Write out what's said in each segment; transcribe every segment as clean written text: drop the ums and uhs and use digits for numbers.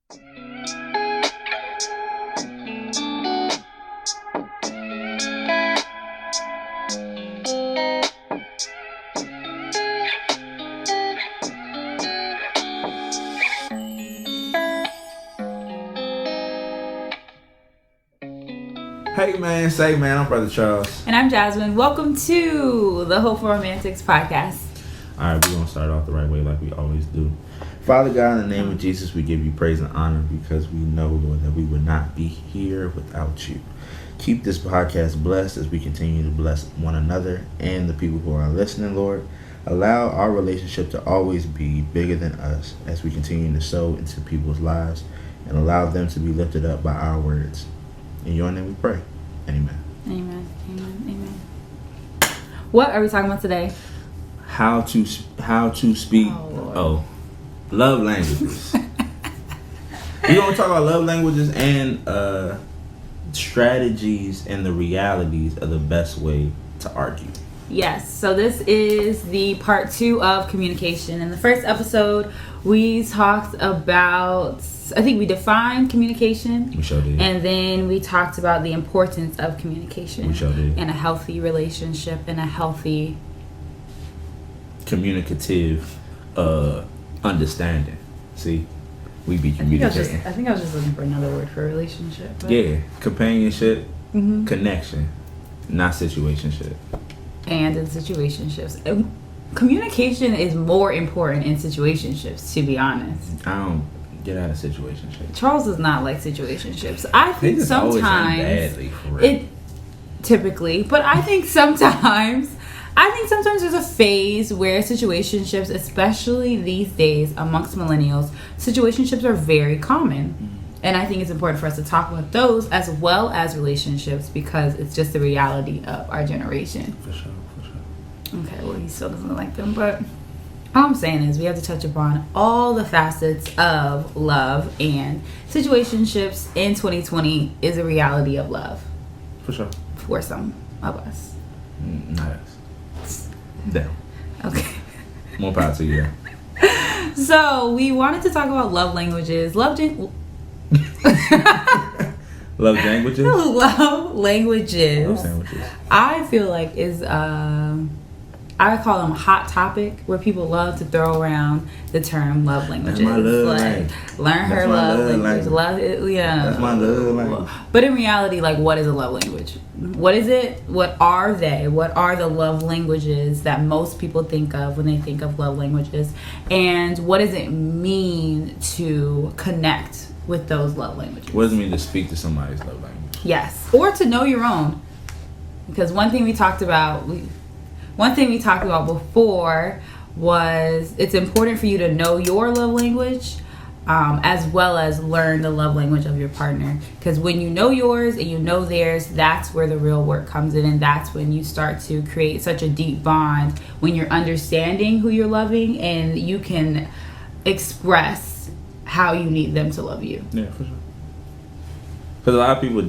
Hey man, say man, I'm Brother Charles. And I'm Jasmine. Welcome to the Hopefull Romantics podcast. Alright, we're going to start off the right way like we always do. Father God, in the name of Jesus, we give you praise and honor because we know, Lord, that we would not be here without you. Keep this podcast blessed as we continue to bless one another and the people who are listening, Lord. Allow our relationship to always be bigger than us as we continue to sow into people's lives and allow them to be lifted up by our words. In your name we pray. Amen. Amen. Amen. Amen. What are we talking about today? How to speak. Love languages. We're going to talk about love languages and strategies and the realities of the best way to argue. Yes. So this is the part 2 of communication. In the first episode, we talked about, I think we defined communication. We sure did. And then we talked about the importance of communication. We sure did. And a healthy relationship and a healthy communicative understanding. See? We be communicating. I think I was just looking for another word for relationship. But... Yeah. Companionship, connection, not situationship. And in situationships. Communication is more important in situationships, to be honest. I don't get out of situationships. Charles does not like situationships. I think sometimes badly, for real. it typically, but I think sometimes there's a phase where situationships, especially these days amongst millennials, situationships are very common. And I think it's important for us to talk about those as well as relationships because it's just the reality of our generation. For sure. Okay, well, he still doesn't like them, but all I'm saying is we have to touch upon all the facets of love, and situationships in 2020 is a reality of love. For sure. For some of us. Not us. Them. Okay. More power to you. So we wanted to talk about love languages. Love languages. Love languages. Love languages. Love sandwiches. I feel like is I call them a hot topic where people love to throw around the term love languages. That's my love like language. Learn her love language. Love it, yeah. That's my love language. But in reality, like, what is a love language? What is it? What are they? What are the love languages that most people think of when they think of love languages? And what does it mean to connect with those love languages? What does it mean to speak to somebody's love language? Yes, or to know your own. Because one thing we talked about before was it's important for you to know your love language as well as learn the love language of your partner. Because when you know yours and you know theirs, that's where the real work comes in, and that's when you start to create such a deep bond when you're understanding who you're loving and you can express how you need them to love you. Yeah, for sure. Because a lot of people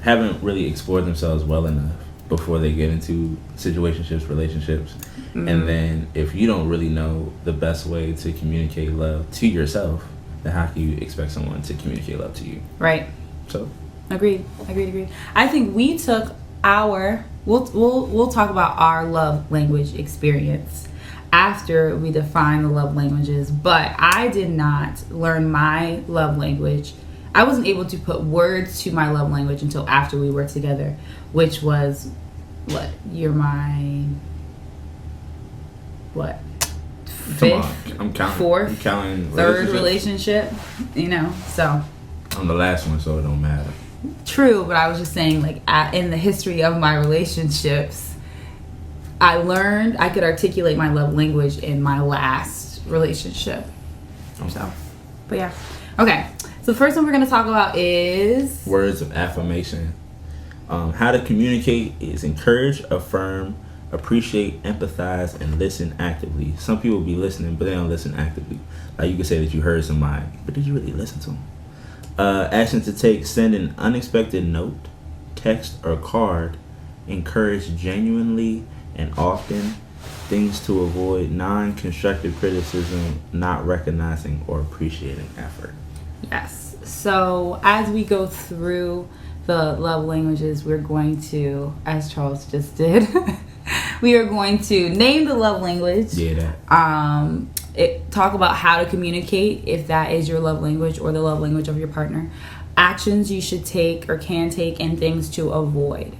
haven't really explored themselves well enough before they get into situationships, relationships. Mm-hmm. And then if you don't really know the best way to communicate love to yourself, then how can you expect someone to communicate love to you? Right. So Agreed. I think we took we'll talk about our love language experience after we define the love languages, but I did not learn my love language. I wasn't able to put words to my love language until after we were together, which was you're my fifth, I'm counting. Fourth, I'm counting third relationship, so I'm the last one, so it don't matter. True, but I was just saying, in the history of my relationships, I learned I could articulate my love language in my last relationship. Okay. So, but yeah. Okay, so the first one we're going to talk about is... words of affirmation. How to communicate is encourage, affirm, appreciate, empathize, and listen actively. Some people be listening, but they don't listen actively. Like, you could say that you heard somebody, but did you really listen to them? Action to take: send an unexpected note, text, or card. Encourage genuinely and often. Things to avoid: non-constructive criticism, not recognizing or appreciating effort. Yes. So as we go through the love languages, we're going to, as Charles just did, we are going to name the love language. Yeah, that. Talk about how to communicate if that is your love language or the love language of your partner. Actions you should take or can take, and things to avoid.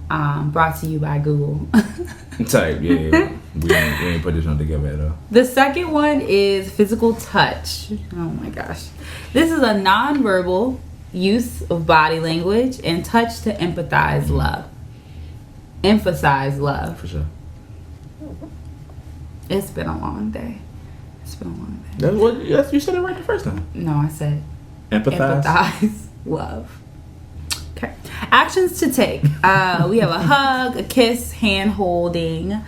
Brought to you by Google. Type, yeah. We ain't put this one together though. The second one is physical touch. Oh my gosh. This is a nonverbal use of body language and touch to empathize love. Emphasize love. For sure. It's been a long day. It's been a long day. That's what you said it right the first time. No, I said Empathize. empathize love. Okay. Actions to take. We have a hug, a kiss, hand holding,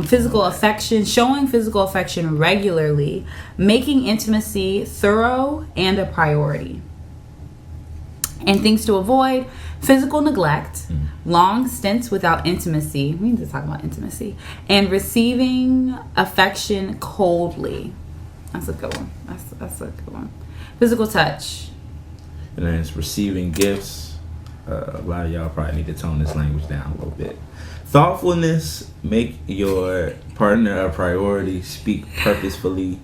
physical affection, showing physical affection regularly, making intimacy thorough and a priority. And things to avoid: physical neglect, long stints without intimacy. We need to talk about intimacy. And receiving affection coldly. That's a good one. That's a good one. Physical touch. And then it's receiving gifts. A lot of y'all probably need to tone this language down a little bit. Thoughtfulness: make your partner a priority. Speak purposefully.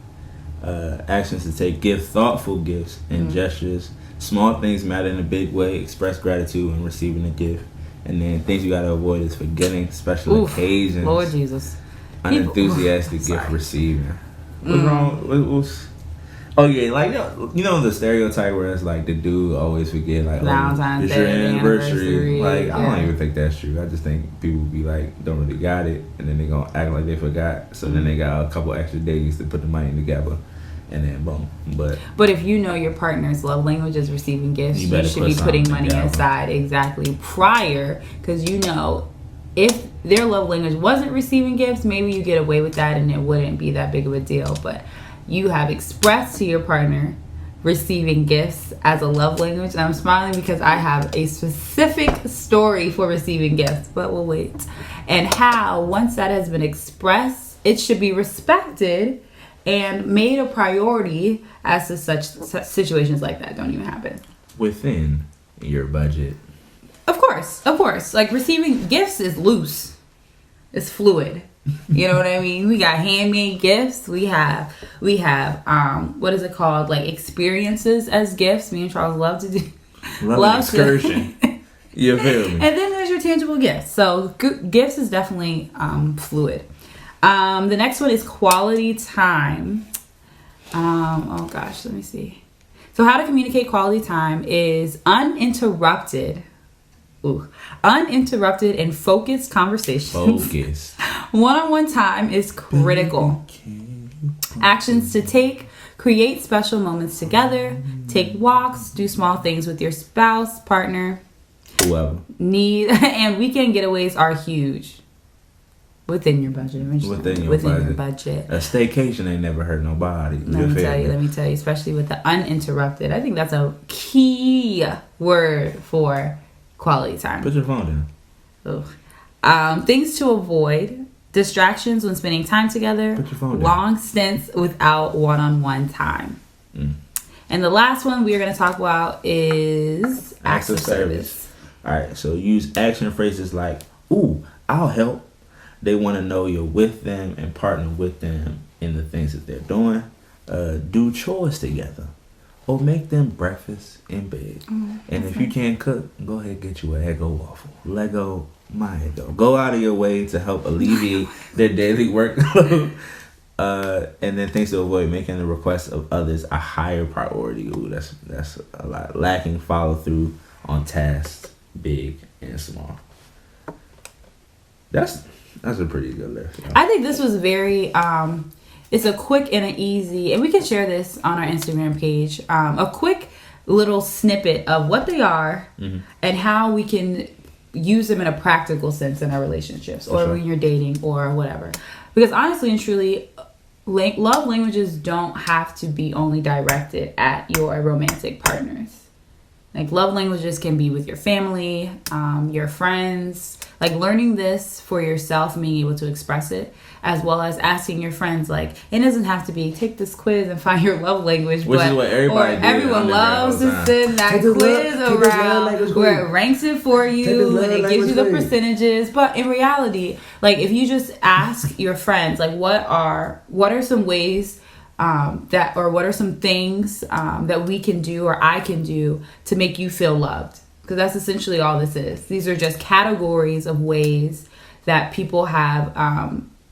Actions to take: give thoughtful gifts and gestures. Small things matter in a big way. Express gratitude when receiving a gift. And then things you gotta avoid is forgetting special occasions. Lord Jesus. Unenthusiastic gift receiving. What's wrong? Oh yeah, like you know the stereotype where it's like the dude always forget like Valentine's it's your Day, anniversary. Like I don't yeah. even think that's true. I just think people be like don't really got it, and then they gonna act like they forgot. So then they got a couple extra days to put the money together, and then boom. But if you know your partner's love language is receiving gifts, you should be put putting money something aside exactly prior, because you know if their love language wasn't receiving gifts, maybe you get away with that and it wouldn't be that big of a deal. But you have expressed to your partner receiving gifts as a love language. And I'm smiling because I have a specific story for receiving gifts, but we'll wait. And how, once that has been expressed, it should be respected and made a priority as to such situations like that don't even happen. within your budget. Of course. Like receiving gifts is loose. It's fluid. You know what I mean? We got handmade gifts. We have what is it called? Like experiences as gifts. Me and Charles love to do. Love an excursion. You feel me? And then there's your tangible gifts. So gifts is definitely fluid. The next one is quality time. Oh gosh, let me see. So how to communicate quality time is uninterrupted and focused conversations. Focus. One-on-one time is critical. Actions to take: create special moments together, take walks, do small things with your spouse, partner. Whoever. And weekend getaways are huge. Within your budget. Within your budget. A staycation ain't never hurt nobody. Let me tell you, especially with the uninterrupted. I think that's a key word for quality time. Put your phone down. Ugh. Things to avoid: distractions when spending time together. Put your phone down. Long stints without one-on-one time. And the last one we are going to talk about is acts of service. All right, so use action phrases like, ooh, I'll help. They want to know you're with them and partner with them in the things that they're doing. Do chores together. Or make them breakfast in bed. And if you can't cook, go ahead and get you an Eggo waffle. Lego my Eggo. Go out of your way to help alleviate their daily workload. And then things to avoid: making the requests of others a higher priority. Ooh, that's a lot. Lacking follow through on tasks, big and small. That's a pretty good list. I think this was very it's a quick and an easy, and we can share this on our Instagram page, a quick little snippet of what they are and how we can use them in a practical sense in our relationships or when you're dating or whatever. Because honestly and truly, love languages don't have to be only directed at your romantic partners. Like love languages can be with your family, your friends, like learning this for yourself and being able to express it, as well as asking your friends. Like it doesn't have to be take this quiz and find your love language, which is what everybody did. Everyone loves to send that quiz around where it ranks it for you and it gives you the percentages. But in reality, like if you just ask your friends, like what are some ways what are some things that we can do or I can do to make you feel loved? Because that's essentially all this is. These are just categories of ways that people have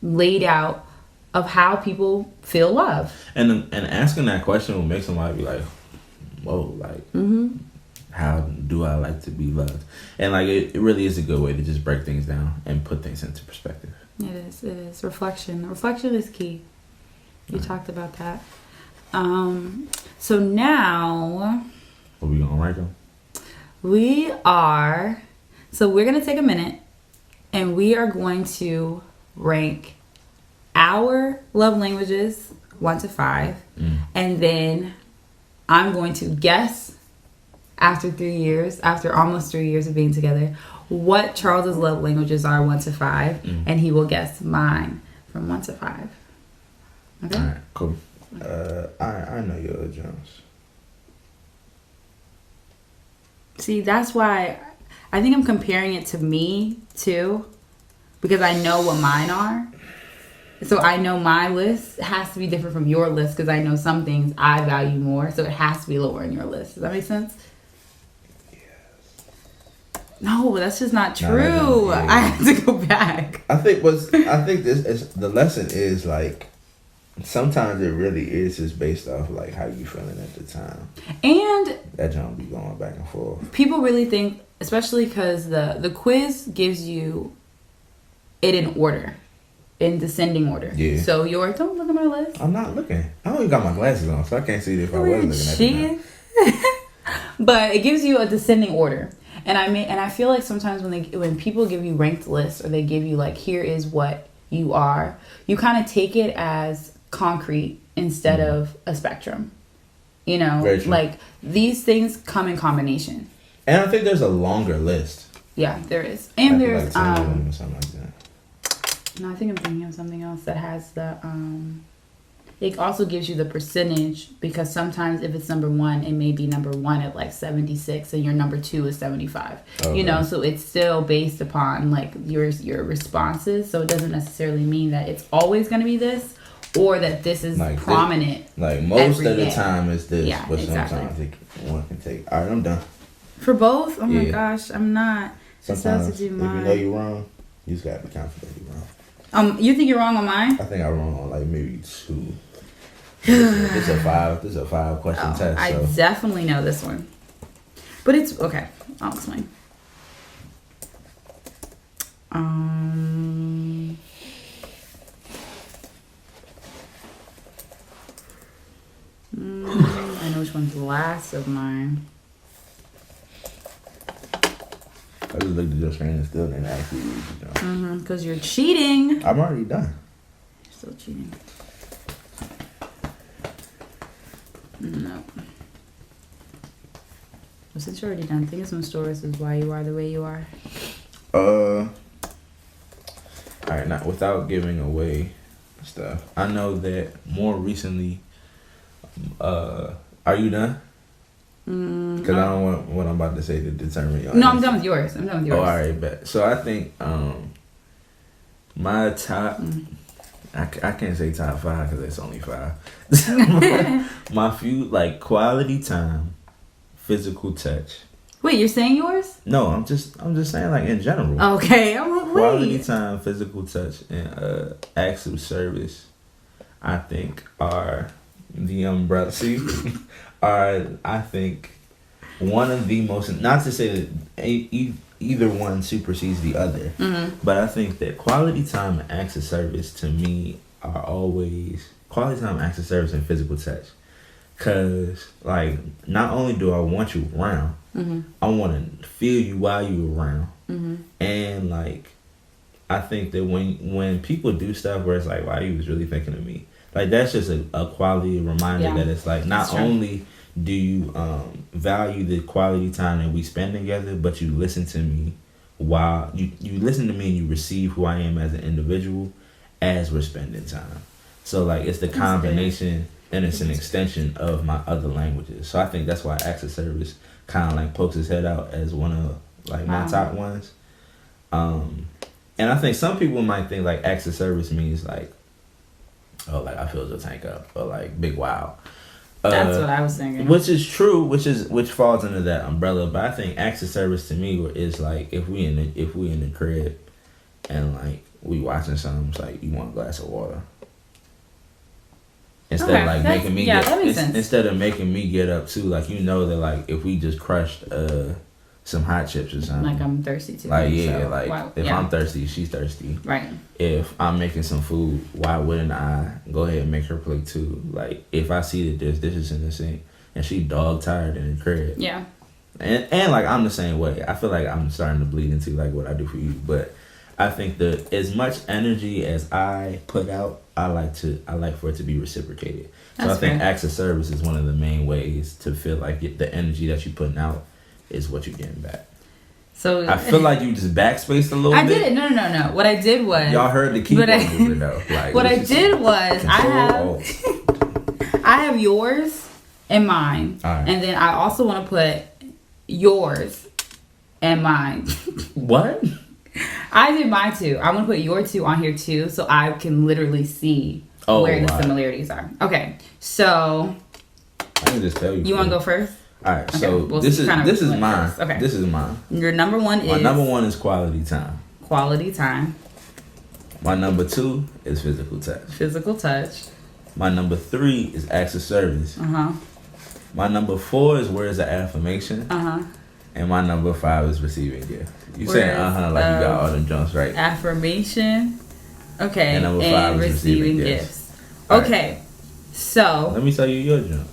laid out of how people feel love. And asking that question will make somebody be like, whoa, like, how do I like to be loved? And like, it really is a good way to just break things down and put things into perspective. It is. Reflection is key. You talked about that. So now... Are we going to rank them? We are... So we're going to take a minute and we are going to rank our love languages 1 to 5. And then I'm going to guess after almost 3 years of being together, what Charles's love languages are 1 to 5. And he will guess mine from 1 to 5. Okay. All right, cool. I know yours, Jones. See, that's why I think I'm comparing it to me too, because I know what mine are. So I know my list has to be different from your list because I know some things I value more, so it has to be lower in your list. Does that make sense? Yes. No, that's just not true. I have to go back. I think this is the lesson is like. Sometimes it really is just based off like how you feeling at the time, and that jump be going back and forth. People really think, especially because the quiz gives you it in order, in descending order. Yeah. So don't look at my list. I'm not looking. I don't even got my glasses on, so I can't see if I was looking at it. But it gives you a descending order, and I feel like sometimes when people give you ranked lists or they give you like here is what you are, you kind of take it as concrete instead of a spectrum. You know, like these things come in combination. And I think there's a longer list. Yeah, there is. And there's like something like that. No, I think I'm thinking of something else that has the it also gives you the percentage, because sometimes if it's number 1, it may be number 1 at like 76 and your number 2 is 75. Okay. You know, so it's still based upon like your responses. So it doesn't necessarily mean that it's always going to be this or that this is like prominent. Like most of the time it's this, yeah, but exactly. Sometimes one can take. All right, I'm done. For both? Oh my gosh, I'm not. Sometimes if you know you're wrong, you just gotta be confident you're wrong. You think you're wrong on mine? I think I'm wrong on like maybe 2. This is a 5 question test. So. I definitely know this one, but it's okay. I'll explain. I know which one's the last of mine. I just looked at your screen and still didn't actually read it. Because you're cheating. I'm already done. You're still cheating. No. Well, since you're already done, think of some stories of why you are the way you are. Alright, not without giving away stuff. I know that more recently, are you done? Because I don't want what I'm about to say to determine your answer. I'm done with yours. Oh, alright, bet. So I think my top, I can't say top 5 because it's only 5. my few, like, quality time, physical touch. Wait, you're saying yours? No, I'm just saying like in general. Okay, I'm like, wait. Quality time, physical touch, and acts of service, I think are the umbrella. See, are I think one of the most. Not to say that either one supersedes the other, but I think that quality time and acts of service to me are always quality time, acts of service, and physical touch. Cause like not only do I want you around, I want to feel you while you're around, and like I think that when people do stuff where it's like, wow, you was really thinking of me, like that's just a quality reminder that it's like not only do you value the quality time that we spend together, but you listen to me while you listen to me and you receive who I am as an individual as we're spending time. So like it's the combination and it's an extension of my other languages. So I think that's why acts of service kind of like pokes his head out as one of like my top ones. And I think some people might think like acts of service means like, oh, like I filled your tank up, or like big wow. That's what I was thinking. Which is true, which falls under that umbrella. But I think acts of service to me is like if we in the crib and like we watching something, it's like you want a glass of water. Instead of like making me instead of making me get up too, like you know that like if we just crushed some hot chips or something. Like I'm thirsty too. Like if I'm thirsty, she's thirsty. Right. If I'm making some food, why wouldn't I go ahead and make her plate too? Like if I see that there's dishes in the sink and she dog tired in the crib. Yeah. And like I'm the same way. I feel like I'm starting to bleed into like what I do for you, but I think that as much energy as I put out, I like for it to be reciprocated. So I think acts of service is one of the main ways to feel like the energy that you're putting out is what you're getting back. So I feel like you just backspaced a little bit. I did it. No. What I did was y'all heard the keyboard movement though. Like, what I did was I have yours and mine, right. And then I also want to put yours and mine. What? I did mine too. I want to put your two on here too, so I can literally see where the similarities are. Okay, so I can just tell you. You want to go first? All right, okay. So this is mine. First. Okay, this is mine. Your number one is. My number one is quality time. Quality time. My number two is physical touch. Physical touch. My number three is acts of service. My number four is words of affirmation. And my number five is receiving gift. You saying like you got all them jumps right. Affirmation. Okay. And number five is receiving gifts. Okay. Right. So let me tell you your jump.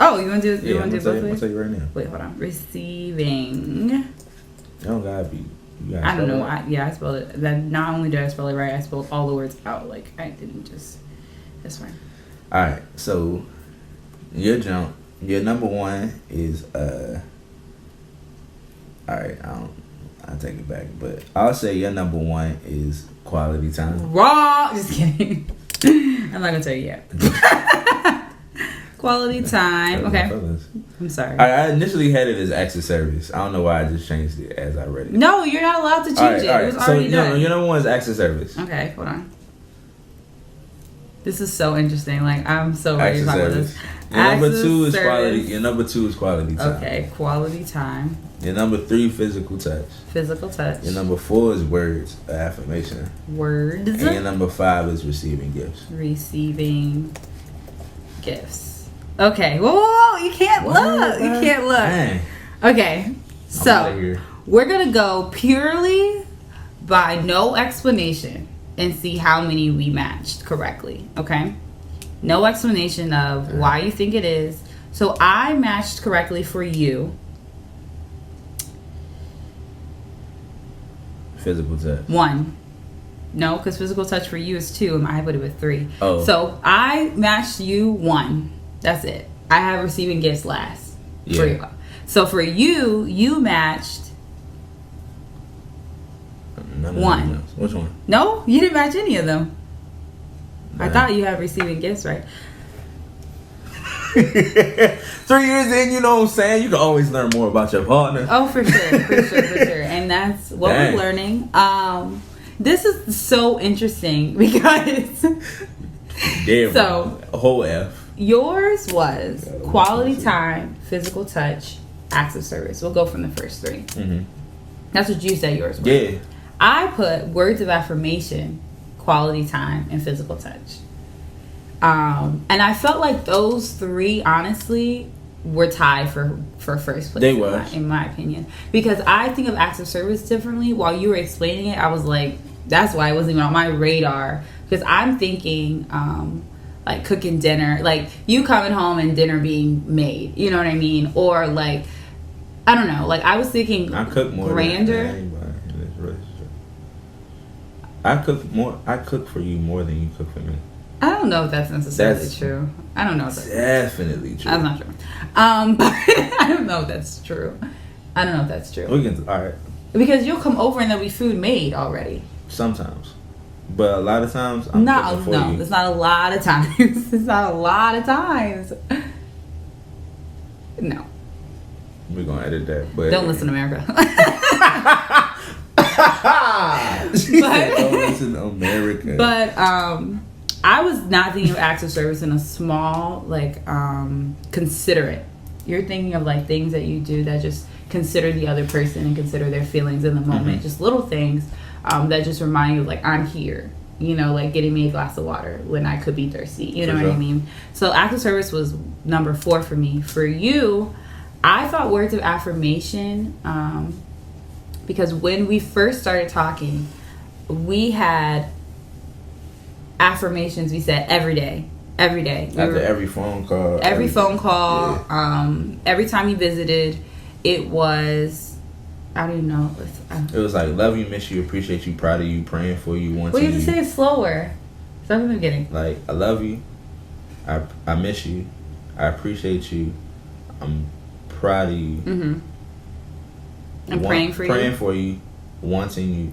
Oh, you want to do? You want to do both? I'm gonna tell you right now. Wait, hold on. Receiving. You don't gotta be. I don't know. I spelled it. That not only did I spell it right, I spelled all the words out. Like I didn't just. That's fine. All right. So your jump. Your number one is All right. I'll take it back, but I'll say your number one is quality time. Wrong. Just kidding. I'm not gonna tell you yet. Quality time. Okay. I'm sorry. I initially had it as acts of service. I don't know why I just changed it as I read it. No, you're not allowed to change it. It was already done. Your number one is acts of service. Okay, hold on. This is so interesting. Like I'm so ready to talk about this. Your number two is quality. Your number two is quality time. Okay, quality time. Your number three, physical touch. Physical touch. Your number four is words of affirmation. Words. And your number five is receiving gifts. Receiving gifts. Okay. Whoa, you can't look. You can't look. Dang. Okay. So we're gonna go purely by no explanation and see how many we matched correctly. Okay. No explanation of why you think it is. So I matched correctly for you. Physical touch. 1. No, because physical touch for you is 2, and I put it with 3. Oh. So I matched you 1. That's it. I have receiving gifts last. Yeah. For you. So for you, you matched 1. Which one? No, you didn't match any of them. I thought you had receiving gifts right. 3 years in, you know what I'm saying? You can always learn more about your partner. Oh, for sure. And that's what we're learning. This is so interesting because so a whole F. Yours was quality time, physical touch, acts of service. We'll go from the first 3. Mm-hmm. That's what you said yours was. Yeah. I put words of affirmation, quality time, and physical touch. And I felt like those 3, honestly, were tied for first place. They were, in my opinion, because I think of acts of service differently. While you were explaining it, I was like, that's why it wasn't even on my radar, because I'm thinking like cooking dinner, like you coming home and dinner being made. You know what I mean? Or like, I don't know. Like I was thinking, I cook more grander. Than anybody in this relationship. I cook for you more than you cook for me. I don't know if that's necessarily true. I don't know if that's definitely true. I'm not sure. But I don't know if that's true. I don't know if that's true. We can, all right. Because you'll come over and there'll be food made already. Sometimes. But a lot of times, I'm cooking for you. It's not a lot of times. It's not a lot of times. No. We're going to edit that. But don't listen to America. Don't listen to America. But I was not thinking of acts of service in a small, like, considerate. You're thinking of, like, things that you do that just consider the other person and consider their feelings in the moment. Mm-hmm. Just little things that just remind you of, like, I'm here. You know, like getting me a glass of water when I could be thirsty. You know what I mean? So act of service was number 4 for me. For you, I thought words of affirmation, because when we first started talking, we had affirmations we said every day. Every day. After every phone call. Every phone call. Yeah. Every time you visited, it was... I don't even know. It was like, love you, miss you, appreciate you, proud of you, praying for you, want well, to you have to say it slower. Start from the beginning. Like, I love you. I miss you. I appreciate you. I'm proud of you. Mm-hmm. I'm praying for you. Praying for you. Wanting you.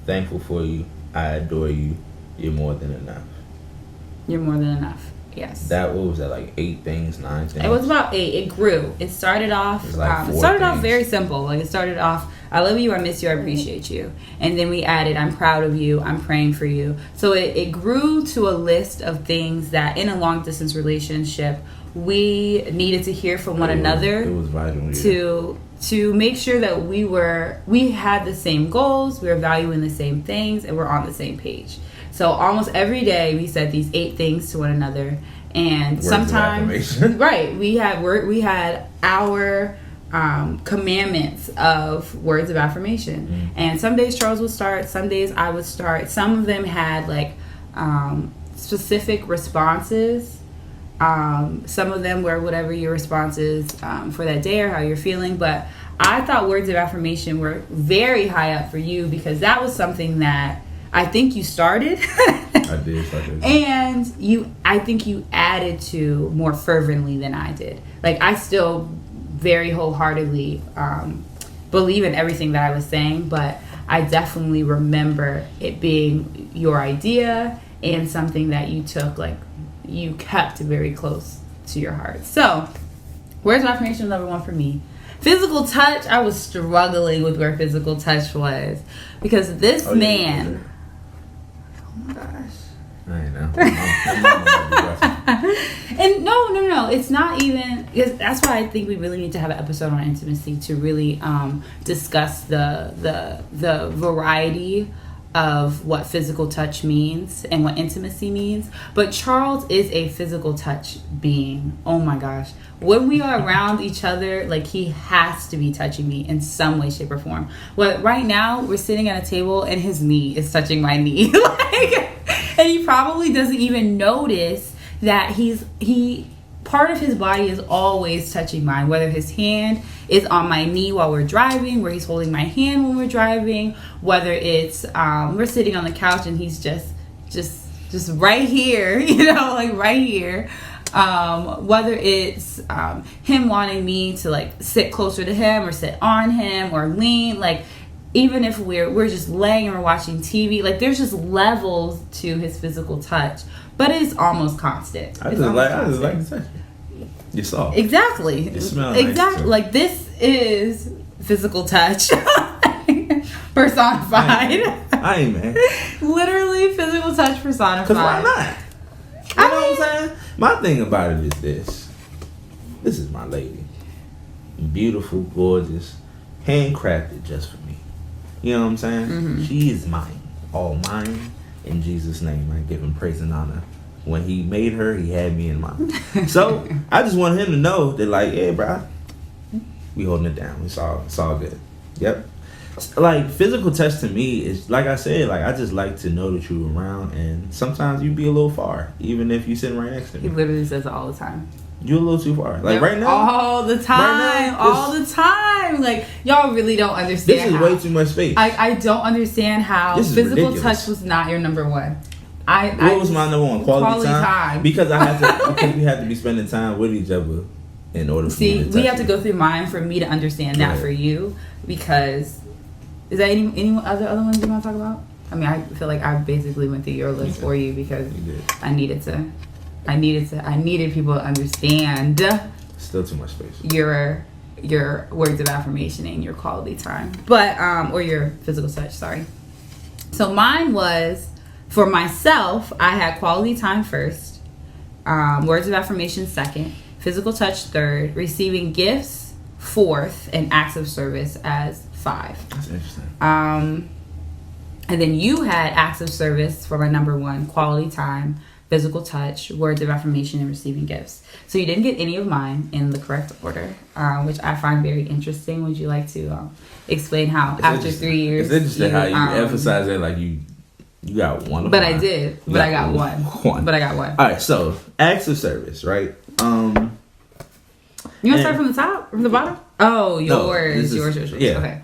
Thankful for you. I adore you. You're more than enough. You're more than enough. Yes. What was that, like 8 things, 9 things? It was about 8. It grew. It started off. It started off very simple. Like it started off, I love you, I miss you, I appreciate you, and then we added, I'm proud of you, I'm praying for you. So it grew to a list of things that in a long distance relationship we needed to hear from one another. It was vital. To make sure that we had the same goals, we were valuing the same things, and we're on the same page. So almost every day we said these 8 things to one another, and sometimes right, we had our commandments of words of affirmation. Mm-hmm. And some days Charles would start, some days I would start. Some of them had like specific responses. Some of them were whatever your response is for that day or how you're feeling. But I thought words of affirmation were very high up for you because that was something that I think you started. I did. And I think you added to more fervently than I did. Like, I still very wholeheartedly believe in everything that I was saying, but I definitely remember it being your idea and something that you took, like, you kept very close to your heart. So, words of affirmation number 1 for me. Physical touch, I was struggling with where physical touch was. Because this man... Oh my gosh. I know. And no, it's not even... That's why I think we really need to have an episode on intimacy to really discuss the variety of what physical touch means and what intimacy means. But Charles is a physical touch being. Oh my gosh. When we are around each other, like, he has to be touching me in some way, shape, or form. Well, right now we're sitting at a table and his knee is touching my knee. And he probably doesn't even notice that part of his body is always touching mine, whether his hand is on my knee while we're driving, where he's holding my hand when we're driving, whether it's we're sitting on the couch and he's just right here, like right here, whether it's him wanting me to like sit closer to him or sit on him or lean, like even if we're just laying and we're watching TV, like there's just levels to his physical touch, but it's almost constant. I just like to touch you. You saw. Exactly. You smell exactly. Nice, like this is physical touch personified. I ain't man. Literally physical touch personified. Because why not? You know what I'm saying? My thing about it is this. This is my lady. Beautiful, gorgeous, handcrafted just for me. You know what I'm saying? Mm-hmm. She is mine. All mine. In Jesus' name, I give him praise and honor. When he made her, he had me in mind. So I just want him to know that, like, yeah, bro, we holding it down. It's all good. Yep. Like, physical touch to me is, like I said, like, I just like to know that you're around, and sometimes you be a little far, even if you're sitting right next to me. He literally says it all the time. You're a little too far. Like, right now. All the time. Right now, all the time. Like, y'all really don't understand. This is way too much space. I don't understand how physical ridiculous. touch was not your number 1. What was my number one? Quality time. Because we have to be spending time with each other in order. We have to go through mine for me to understand that for you. Because is there any other ones you want to talk about? I mean, I feel like I basically went through your list for you because I needed people to understand. Still too much space. Your words of affirmation and your quality time, but or your physical touch. Sorry. So mine was, for myself, I had quality time first, words of affirmation second, physical touch third, receiving gifts fourth, and acts of service as 5. That's interesting. And then you had acts of service for my number 1, quality time, physical touch, words of affirmation, and receiving gifts. So you didn't get any of mine in the correct order, which I find very interesting. Would you like to explain how after 3 years? It's interesting how you emphasize it like you got one. But I did. But I got one. But I got one. All right. So acts of service, right? You want to start from the top, from the bottom? Oh, yours. Yeah. Okay.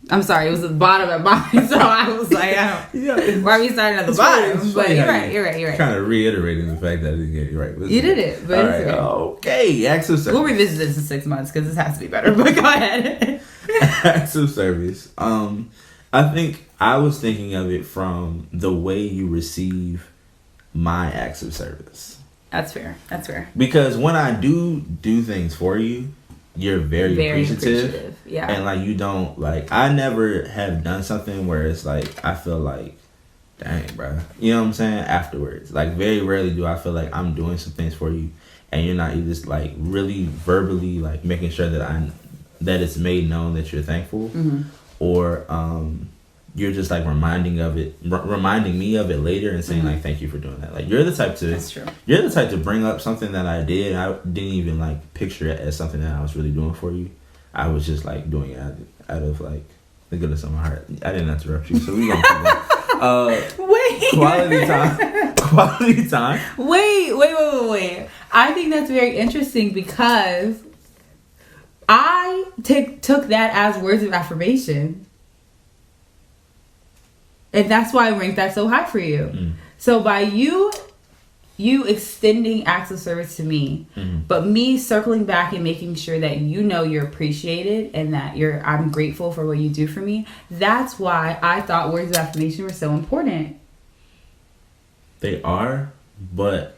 I'm sorry, it was at the bottom of mine, so I was like, why are we starting at the bottom? But you're right. Kind of reiterating the fact that I didn't get it right. You did it, but it's okay. Acts of service. We'll revisit this in 6 months because this has to be better. But go ahead. Acts of service. I think I was thinking of it from the way you receive my acts of service. That's fair. Because when I do things for you, you're very appreciative. Yeah. And like you don't like, I never have done something where it's like I feel like, dang, bro, you know what I'm saying, afterwards. Like very rarely do I feel like I'm doing some things for you and you're not just like really verbally like making sure that it's made known that you're thankful. Mm-hmm. Or you're just like reminding me of it later and saying like thank you for doing that. Like you're the type to That's true. You're the type to bring up something that I did and I didn't even like picture it as something that I was really doing for you. I was just like doing it out of like the goodness of my heart. I didn't interrupt you, so we gonna keep going. Wait. Quality time. Wait. I think that's very interesting because I took that as words of affirmation. And that's why I ranked that so high for you. Mm. So by you extending acts of service to me, but me circling back and making sure that you know you're appreciated and that I'm grateful for what you do for me, that's why I thought words of affirmation were so important. They are, but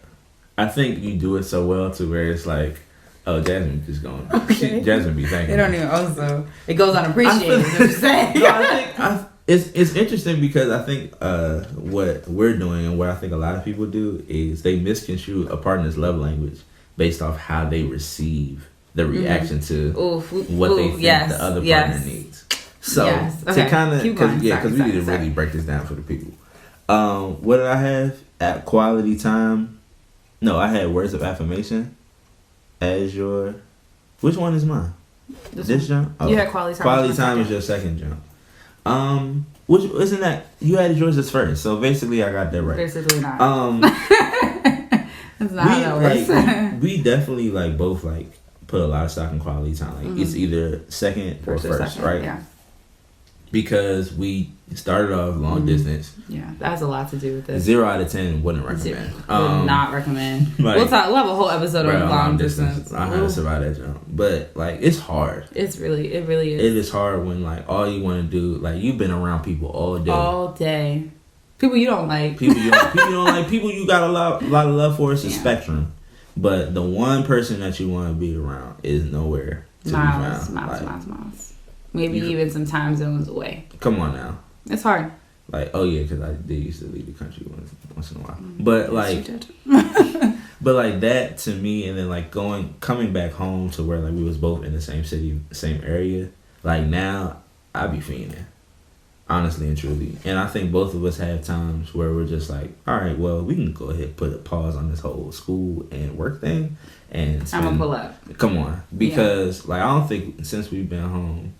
I think you do it so well to where it's like, oh, Jasmine just going. Okay. Jasmine be thanking. It don't even also. It goes unappreciated. Is what you're saying. No, I think it's interesting because I think what we're doing and what I think a lot of people do is they misconstrue a partner's love language based off how they receive the reaction to what they think the other partner needs. So to kind of because we need to really break this down for the people. What did I have at quality time? No, I had words of affirmation as your. Which one is mine? This jump? You had quality time. Quality time is your second jump. Which isn't that you added yours as first? So basically, I got that right. Basically not. That's not how that works. We definitely like both like put a lot of stock in quality time. Like it's either second or first, right? Yeah. Because we started off long distance. Yeah, that has a lot to do with this. 0 out of 10 wouldn't recommend. Would not recommend. Like, we'll have a whole episode on long distance. I had to survive that jump, but like it's hard. It really is. It is hard when like all you want to do, like you've been around people all day. People you don't like. People you don't like. People you got a lot of love for. It's a spectrum, but the one person that you want to be around is nowhere to be found. Miles. Maybe even some time zones away. Come on now. It's hard. Like, oh yeah, because I did used to leave the country once in a while. But like, but like that to me, and then like coming back home to where like we was both in the same city, same area. Like now, I be fiending, honestly and truly. And I think both of us have times where we're just like, all right, well, we can go ahead and put a pause on this whole school and work thing, and I'm gonna pull up. Come on, because like I don't think since we've been home.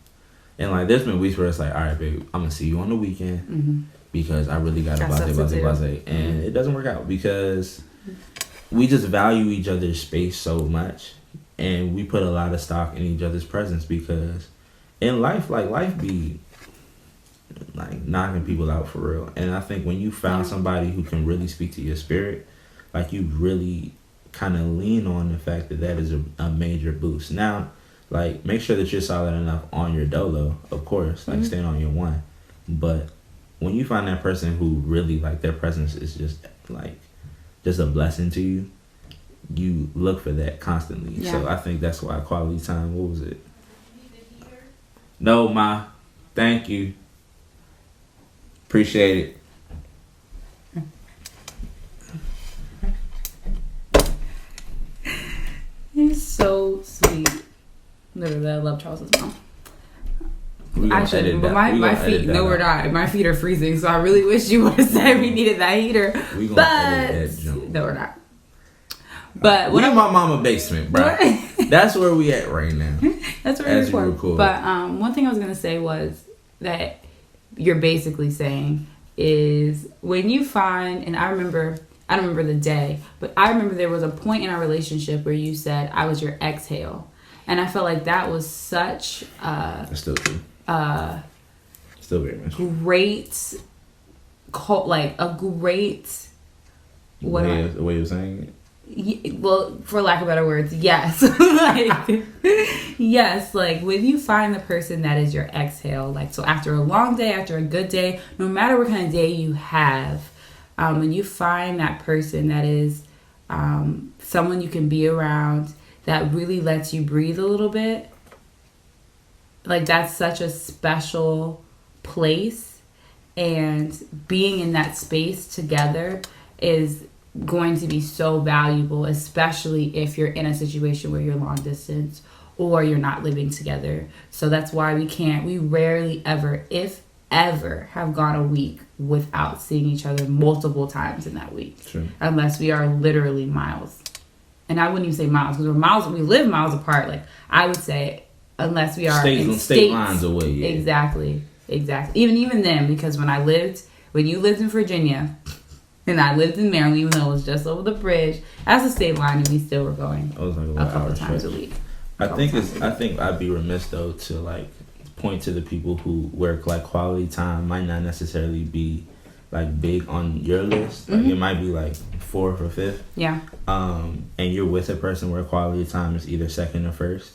And, like, there's been weeks where it's like, all right, babe, I'm going to see you on the weekend because I really got to blase. And it doesn't work out because we just value each other's space so much. And we put a lot of stock in each other's presence because in life, like, life be like knocking people out for real. And I think when you found somebody who can really speak to your spirit, like you really kind of lean on the fact that is a major boost. Now, like make sure that you're solid enough on your dolo, of course, like stand on your one. But when you find that person who really like their presence is just a blessing to you, you look for that constantly. Yeah. So I think that's why quality time. What was it? No, Ma. Thank you. Appreciate it. He's so sweet. Literally, I love Charles's mom. I shouldn't, but my feet. No, we're not. My feet are freezing, so I really wish you would have said we needed that heater. We gonna edit that jump. No, we're not. But we in my mama basement, bro. That's where we at right now. That's where we record. But one thing I was gonna say was that you're basically saying is when you find, and I don't remember the day, but I remember there was a point in our relationship where you said I was your exhale, and I felt like that was such. That's still true. Still very much great, like a great way of saying it. Well, for lack of better words, yes. Yes, like when you find the person that is your exhale, like so after a long day, after a good day, no matter what kind of day you have, when you find that person that is someone you can be around that really lets you breathe a little bit, like that's such a special place, and being in that space together is going to be so valuable, especially if you're in a situation where you're long distance or you're not living together. So that's why we rarely ever, if ever, have gone a week without seeing each other multiple times in that week. True. Unless we are literally miles. And I wouldn't even say miles, because we live miles apart. Like I would say, unless we are state lines away. Yeah. Exactly. Even then, because when you lived in Virginia, and I lived in Maryland, even though it was just over the bridge, that's a state line, and we still were going a couple times a week. I think I'd be remiss though to like point to the people who where like quality time might not necessarily be like big on your list. Like it might be like 4th or 5th. Yeah. And you're with a person where quality time is either second or first.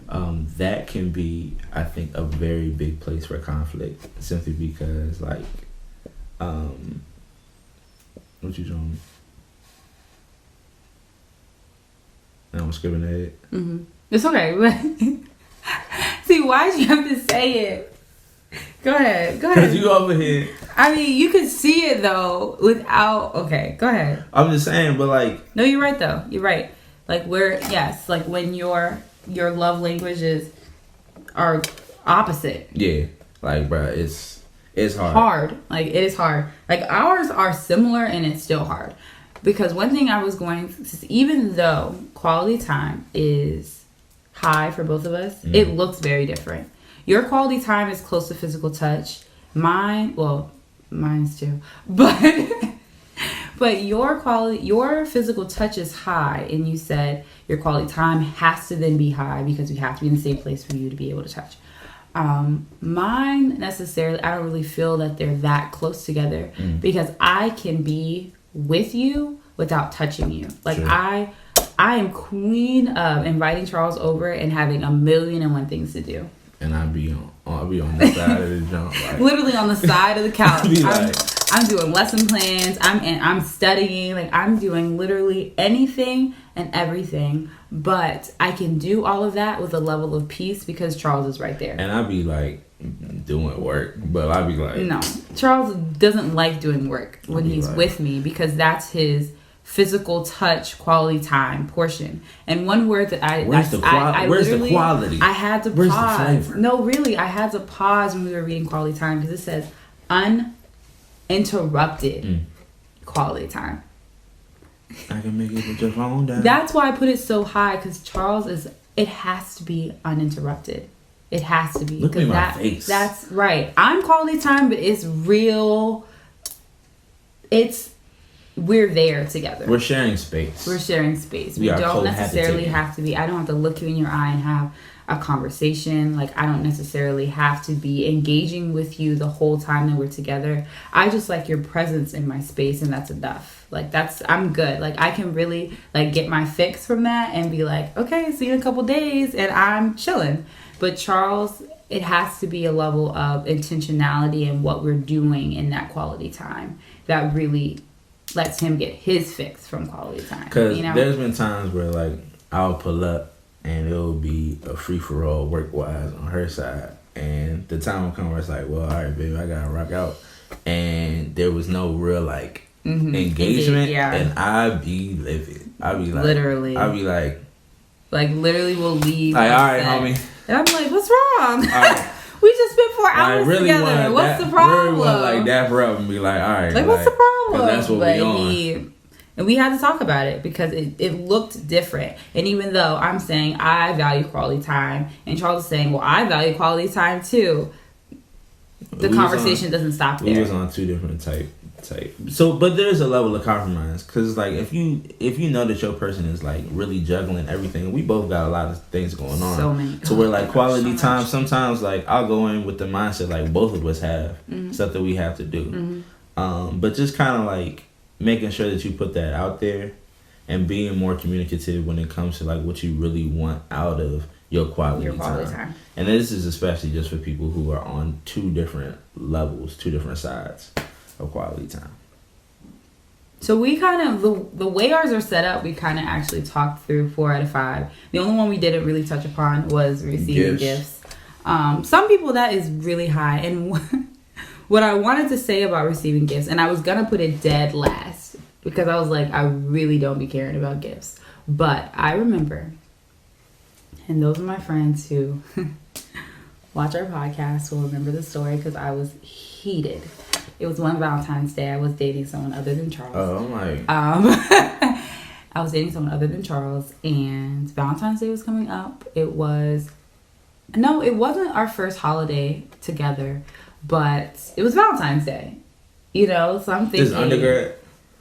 That can be, I think, a very big place for conflict, simply because like what you doing? And I'm skipping ahead. Mm-hmm. It's okay. See, why'd you have to say it? Go ahead. Because you over here. I mean, you could see it though without. Okay, go ahead. I'm just saying, but like. No, you're right though. You're right. Like like when your love languages are opposite. Yeah, like bro, it's hard. Like it is hard. Like ours are similar, and it's still hard because one thing I was going, even though quality time is high for both of us, it looks very different. Your quality time is close to physical touch. Mine's too, but your physical touch is high, and you said your quality time has to then be high because we have to be in the same place for you to be able to touch. Mine necessarily, I don't really feel that they're that close together because I can be with you without touching you. Like sure. I am queen of inviting Charles over and having 1,000,001 things to do. And I'll be on the side of the jump, like, literally on the side of the couch. I'm doing lesson plans. I'm studying. Like I'm doing literally anything and everything. But I can do all of that with a level of peace because Charles is right there. And I'll be like doing work, but I'll be like, no, Charles doesn't like doing work when he's with me because that's his physical touch quality time portion. And one word that where's the quality? I had to where's pause. The flavor? No, really, I had to pause when we were reading quality time because it says uninterrupted quality time. I can make it with your phone down. That's why I put it so high because Charles it has to be uninterrupted. It has to be. Look at my face. That's right. I'm quality time, but it's real. we're there together. We're sharing space. We're sharing space. We are don't necessarily cohabitating. have to be. I don't have to look you in your eye and have a conversation. Like, I don't necessarily have to be engaging with you the whole time that we're together. I just like your presence in my space, and that's enough. Like, I'm good. Like, I can really like get my fix from that and be like, okay, see you in a couple days, and I'm chilling. But Charles, it has to be a level of intentionality in what we're doing in that quality time that really lets him get his fix from quality time. Because there's been times where like I'll pull up and it'll be a free for all work wise on her side, and the time will come where it's like, well, all right, baby, I gotta rock out, and there was no real like engagement, and I be livid. I be like, literally, I be like literally, we'll leave. Like, all right, homie. And I'm like, what's wrong? Right. We just spent 4 hours together. What's the problem? Really want like that for up and be like, all right, like what's the problem? That's what we on. And we had to talk about it because it looked different. And even though I'm saying I value quality time, and Charles is saying, well, I value quality time too, the conversation doesn't stop there. We was on two different type. So, but there's a level of compromise, because like if you know that your person is like really juggling everything, we both got a lot of things going on. So many. So we're like quality time. Sometimes like I'll go in with the mindset like both of us have stuff that we have to do. But just kind of like making sure that you put that out there and being more communicative when it comes to like what you really want out of your quality time. And this is especially just for people who are on two different levels, two different sides of quality time. So we kind of, the way ours are set up, we kind of actually talked through 4 out of 5. The only one we didn't really touch upon was receiving gifts. Some people, that is really high. And what I wanted to say about receiving gifts, and I was going to put it dead last, because I was like, I really don't be caring about gifts. But I remember, and those are my friends who watch our podcast will remember the story, because I was heated. It was one Valentine's Day. I was dating someone other than Charles. Oh my. I was dating someone other than Charles, and Valentine's Day was coming up. It wasn't our first holiday together, but it was Valentine's Day. You know, so I'm thinking. Is undergrad?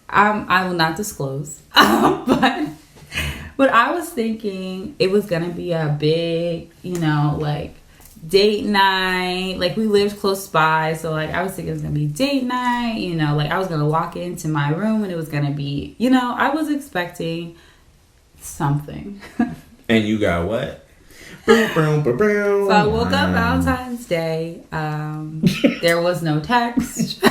I will not disclose, but I was thinking it was gonna be a big, like, date night. Like, we lived close by, so like I was thinking it was gonna be date night, like I was gonna walk into my room and it was gonna be, I was expecting something. And you got what? So I woke up Valentine's Day. There was no text.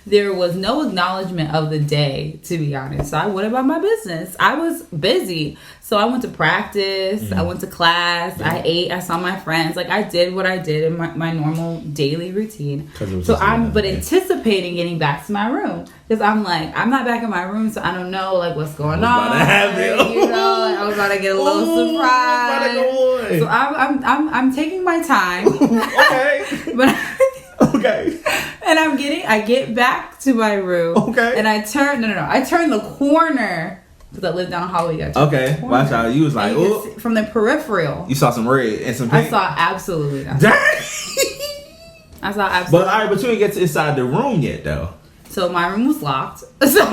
There was no acknowledgement of the day, to be honest. So I went about my business. I was busy. So I went to practice. I went to class. I ate. I saw my friends. Like, I did what I did in my normal daily routine. So I'm anticipating getting back to my room. Because I'm like, I'm not back in my room, so I don't know, like, what's going on. I was about to get a little surprise. So I'm taking my time. Okay. But okay. And I get back to my room. Okay. And I turn the corner, because I live down the hallway. Okay. Watch out. You was like, oh. From the peripheral. You saw some red and some pink. I saw absolutely nothing. I saw absolutely. But all right, but you didn't get to inside the room yet, though. So my room was locked. So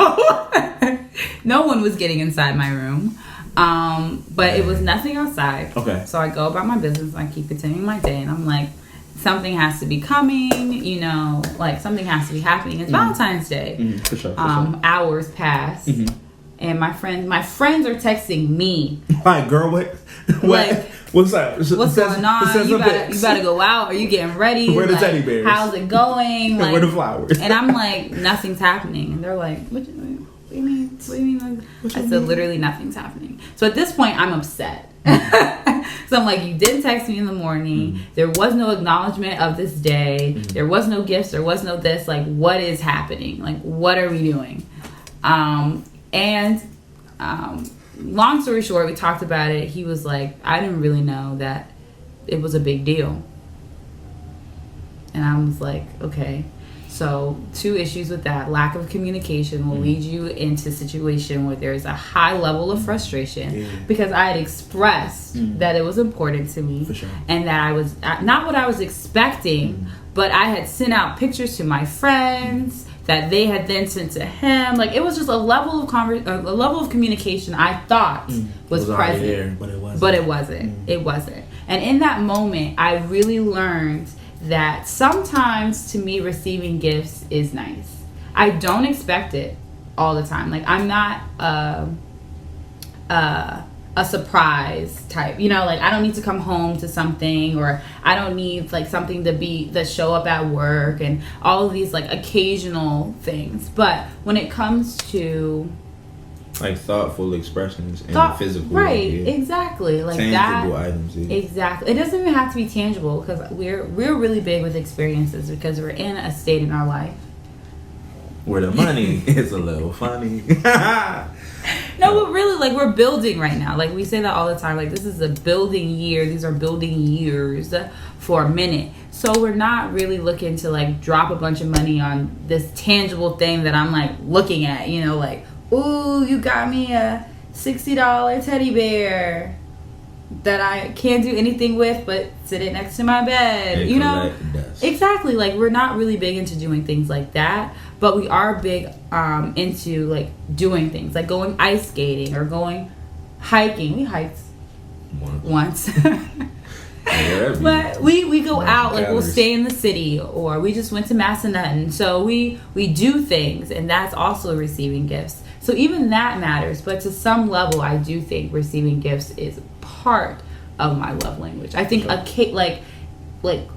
no one was getting inside my room. But it was nothing outside. Okay. So I go about my business. I keep continuing my day, and I'm like, something has to be coming, like something has to be happening. It's Valentine's Day. For sure. Hours pass, and my friends are texting me. Like, girl, what? Like, what's up? What's going on? You better go out. Are you getting ready? Where the teddy bears? How's it going? Like, where the flowers? And I'm like, nothing's happening. And they're like, what do you mean? What do you mean? I said, literally nothing's happening. So at this point, I'm upset. So I'm like, you didn't text me in the morning. There was no acknowledgement of this day. There was no gifts. There was no this. Like, what is happening? Like, what are we doing? Long story short, we talked about it. He was like, I didn't really know that it was a big deal. And I was like, okay. So 2 issues with that. Lack of communication will lead you into a situation where there's a high level of frustration because I had expressed that it was important to me, for sure, and that I was not what I was expecting, but I had sent out pictures to my friends, that they had then sent to him. Like, it was just a level of a level of communication I thought was present, there, but it wasn't. It wasn't. And in that moment, I really learned that sometimes, to me, receiving gifts is nice. I don't expect it all the time. Like, I'm not a surprise type, you know, like I don't need to come home to something, or I don't need like something to show up at work and all of these like occasional things. But when it comes to like thoughtful expressions and physical, right, exactly, like tangible that, items, exactly. It doesn't even have to be tangible, because we're really big with experiences, because we're in a state in our life where the money is a little funny. No, but really, like, we're building right now. Like, we say that all the time. Like, this is a building year. These are building years for a minute. So we're not really looking to, like, drop a bunch of money on this tangible thing that I'm, like, looking at. You know, like, ooh, you got me a $60 teddy bear that I can't do anything with but sit it next to my bed. And you know? dust. Exactly. Like, we're not really big into doing things like that. But we are big into, like, doing things. Like going ice skating or going hiking. We hiked once. But we go out. Like, we'll stay in the city. Or we just went to Massanutten. So we do things. And that's also receiving gifts. So even that matters. But to some level, I do think receiving gifts is part of my love language. I think like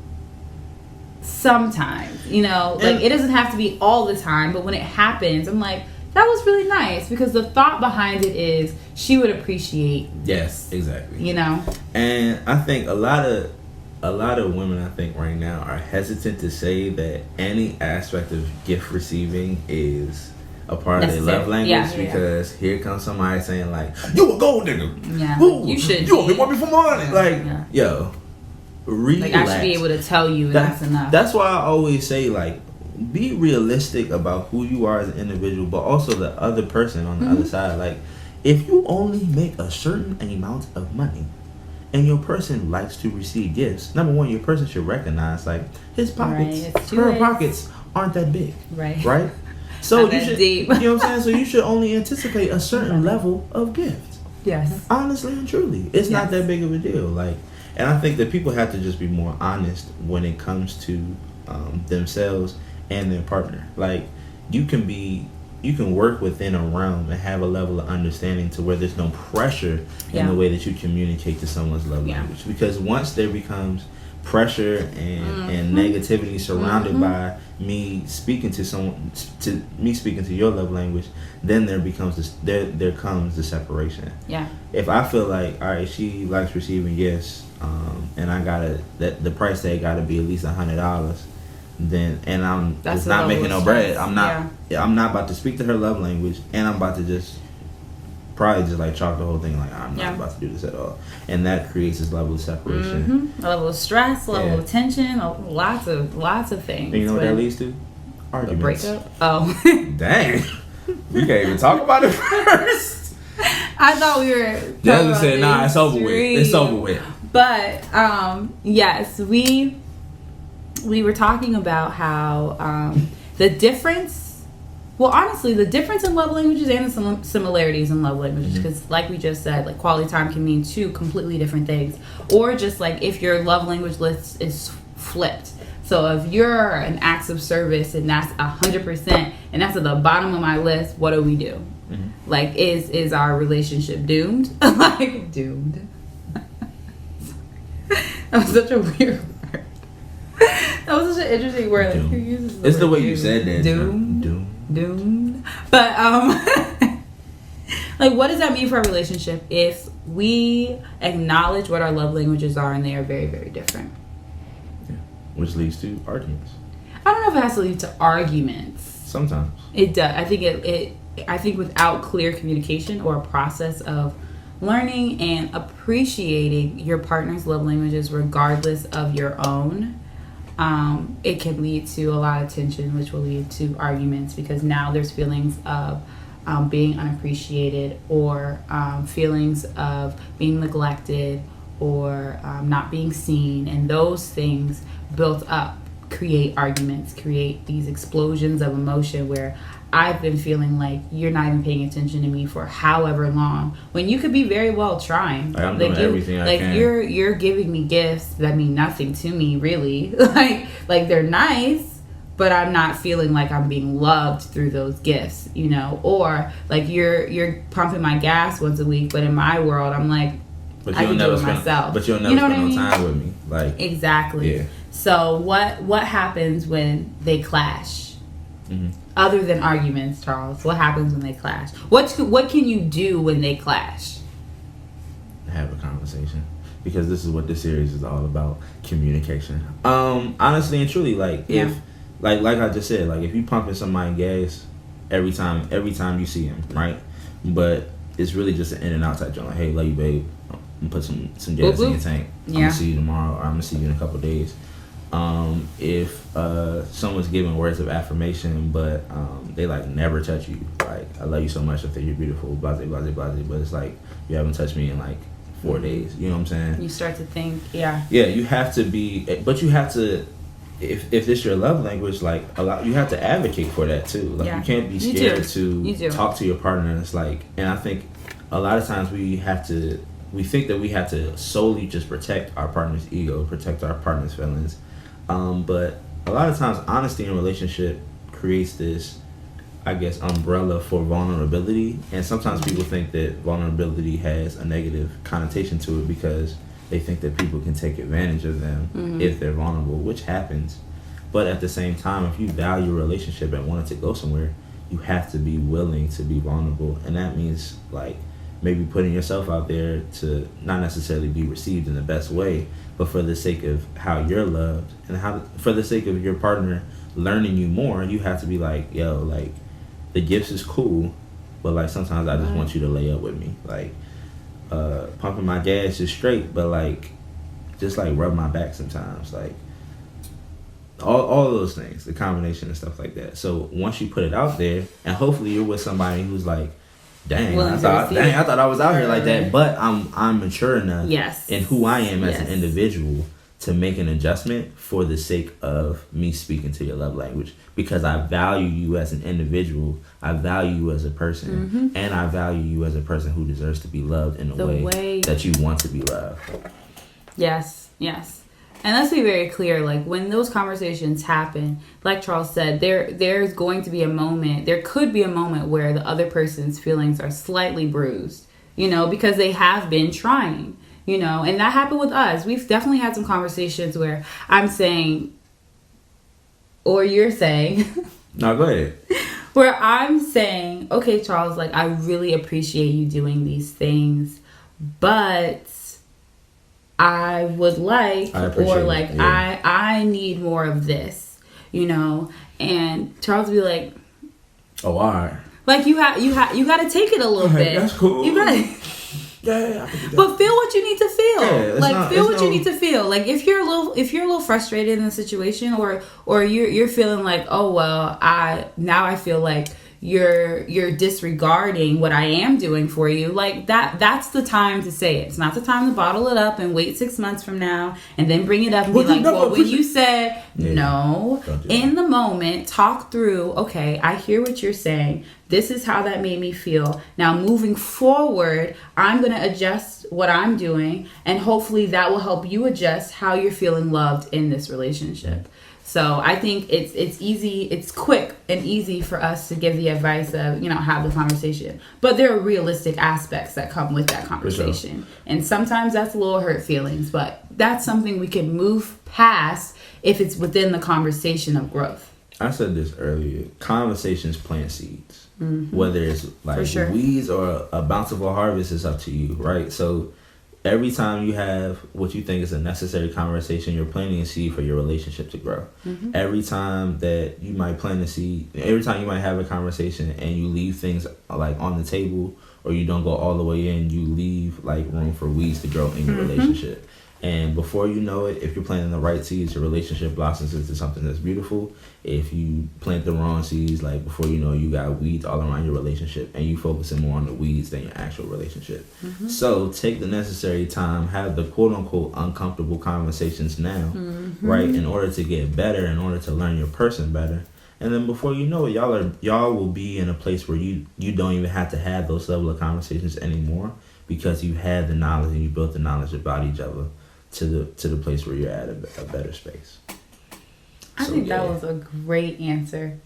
sometimes, you know, like it doesn't have to be all the time, but when it happens, I'm like, that was really nice, because the thought behind it is she would appreciate this. Yes, exactly. You know? And I think a lot of women, I think right now, are hesitant to say that any aspect of gift receiving is a part of their love language, because here comes somebody saying like, you a gold digger. Yeah. Ooh, you should. You only want me for money. Like, yo. Relax. Like, I should be able to tell you that's enough. That's why I always say, like, be realistic about who you are as an individual, but also the other person on the other side. Like, if you only make a certain amount of money and your person likes to receive gifts, number one, your person should recognize, like, his pockets, her pockets aren't that big. Right? So you should, you know what I'm saying? So you should only anticipate a certain level of gift. Yes. Honestly and truly. It's not that big of a deal. Like, and I think that people have to just be more honest when it comes to themselves and their partner. Like, you can work within a realm and have a level of understanding to where there's no pressure in the way that you communicate to someone's love language. Because once there becomes pressure and negativity surrounded by me speaking to someone, me speaking to your love language, then there comes the separation. Yeah. If I feel like, all right, she likes receiving gifts, and I gotta the price tag gotta be at least $100, then, and I'm just not making no bread. I'm not about to speak to her love language, and I'm about to just probably just like chalk the whole thing like, I'm not about to do this at all, and that creates this level of separation, a level of stress, a level of tension, lots of things. And you know what that leads to? Arguments. A breakup. Oh, dang, we can't even talk about it first. I thought we were. Jasmine said, "Nah, it's over with. It's over with." But yes, we were talking about how the difference. Well, honestly, the difference in love languages and the similarities in love languages, because like we just said, like quality time can mean two completely different things. Or just like if your love language list is flipped. So if you're an acts of service and that's 100% and that's at the bottom of my list, what do we do? Like, is our relationship doomed? Like, doomed. That was such a weird word. That was such an interesting word. Like, who uses the It's word the way doomed? you said that. Doomed. But like, what does that mean for our relationship if we acknowledge what our love languages are and they are very, very different? Yeah. Which leads to arguments. I don't know if it has to lead to arguments. Sometimes it does. I think I think without clear communication or a process of learning and appreciating your partner's love languages regardless of your own, it can lead to a lot of tension, which will lead to arguments, because now there's feelings of being unappreciated, or feelings of being neglected, or not being seen, and those things built up create arguments, create these explosions of emotion where I've been feeling like you're not even paying attention to me for however long, when you could be very well trying. Like, I'm doing everything I can. You're giving me gifts that mean nothing to me, really. like they're nice, but I'm not feeling like I'm being loved through those gifts, you know. Or like you're pumping my gas once a week, but in my world, I'm like, I can do it myself. But you'll never spend no time with me, like exactly. Yeah. So what happens when they clash? Mm-hmm. Other than arguments, Charles, what happens when they clash? What can you do when they clash? Have a conversation, because this is what this series is all about: communication. Honestly and truly, like if like I just said, like if you pumping somebody gas every time you see him, right? But it's really just an in and out type joint. Like, hey, love you, babe. I'm gonna put some gas in your tank. I'm gonna see you tomorrow, or I'm gonna see you in a couple of days. If someone's giving words of affirmation, but they like never touch you, like I love you so much, I think you're beautiful, blah blah blah blah, but it's like you haven't touched me in like 4 days. You know what I'm saying? You start to think, yeah. You have to be, but you have to. If this your love language, like a lot, you have to advocate for that too. Like you can't be scared to talk to your partner. And it's like, and I think a lot of times we think that we have to solely just protect our partner's ego, protect our partner's feelings. But a lot of times honesty in a relationship creates this, I guess, umbrella for vulnerability. And sometimes people think that vulnerability has a negative connotation to it because they think that people can take advantage of them if they're vulnerable, which happens. But at the same time, if you value a relationship and want it to go somewhere, you have to be willing to be vulnerable. And that means like maybe putting yourself out there to not necessarily be received in the best way, but for the sake of how you're loved and for the sake of your partner learning you more, you have to be like, yo, like the gifts is cool, but like sometimes I just want you to lay up with me. Like pumping my gas is straight, but like just like rub my back sometimes. Like all those things, the combination and stuff like that. So once you put it out there, and hopefully you're with somebody who's like, I thought I was out here like that, but I'm mature enough in who I am as an individual to make an adjustment for the sake of me speaking to your love language, because I value you as an individual, I value you as a person, and I value you as a person who deserves to be loved in the way that you want to be loved. Yes. And let's be very clear, like when those conversations happen, like Charles said, there's going to be a moment, there could be a moment where the other person's feelings are slightly bruised, you know, because they have been trying, you know, and that happened with us. We've definitely had some conversations where I'm saying, or you're saying. No, go ahead. Where I'm saying, okay, Charles, like I really appreciate you doing these things, but I would like, I need more of this, you know. And Charles would be like, "Oh, all right." Like you got to take it a little bit. That's cool. You got to. Yeah. But feel what you need to feel. Yeah, feel what you need to feel. Like if you're a little frustrated in the situation, or you're feeling like, oh well, I feel like you're disregarding what I am doing for you, like that's the time to say it. It's not the time to bottle it up and wait 6 months from now and then bring it up and be like, well, when you said no, in the moment, talk through, okay, I hear what you're saying, this is how that made me feel, now moving forward I'm going to adjust what I'm doing, and hopefully that will help you adjust how you're feeling loved in this relationship. So I think it's easy, it's quick and easy for us to give the advice of, you know, have the conversation. But there are realistic aspects that come with that conversation. Sure. And sometimes that's a little hurt feelings, but that's something we can move past if it's within the conversation of growth. I said this earlier, conversations plant seeds. Whether it's like weeds or a bountiful harvest is up to you, right? So every time you have what you think is a necessary conversation, you're planting a seed for your relationship to grow. Every time that you might plant a seed, every time you might have a conversation and you leave things like on the table, or you don't go all the way in, you leave like room for weeds to grow in your relationship. And before you know it, if you're planting the right seeds, your relationship blossoms into something that's beautiful. If you plant the wrong seeds, like before you know it, you got weeds all around your relationship and you focusing more on the weeds than your actual relationship. So take the necessary time, have the quote unquote uncomfortable conversations now, right? In order to get better, in order to learn your person better. And then before you know it, y'all will be in a place where you don't even have to have those level of conversations anymore, because you had the knowledge and you built the knowledge about each other to the place where you're at a better space. I think that was a great answer.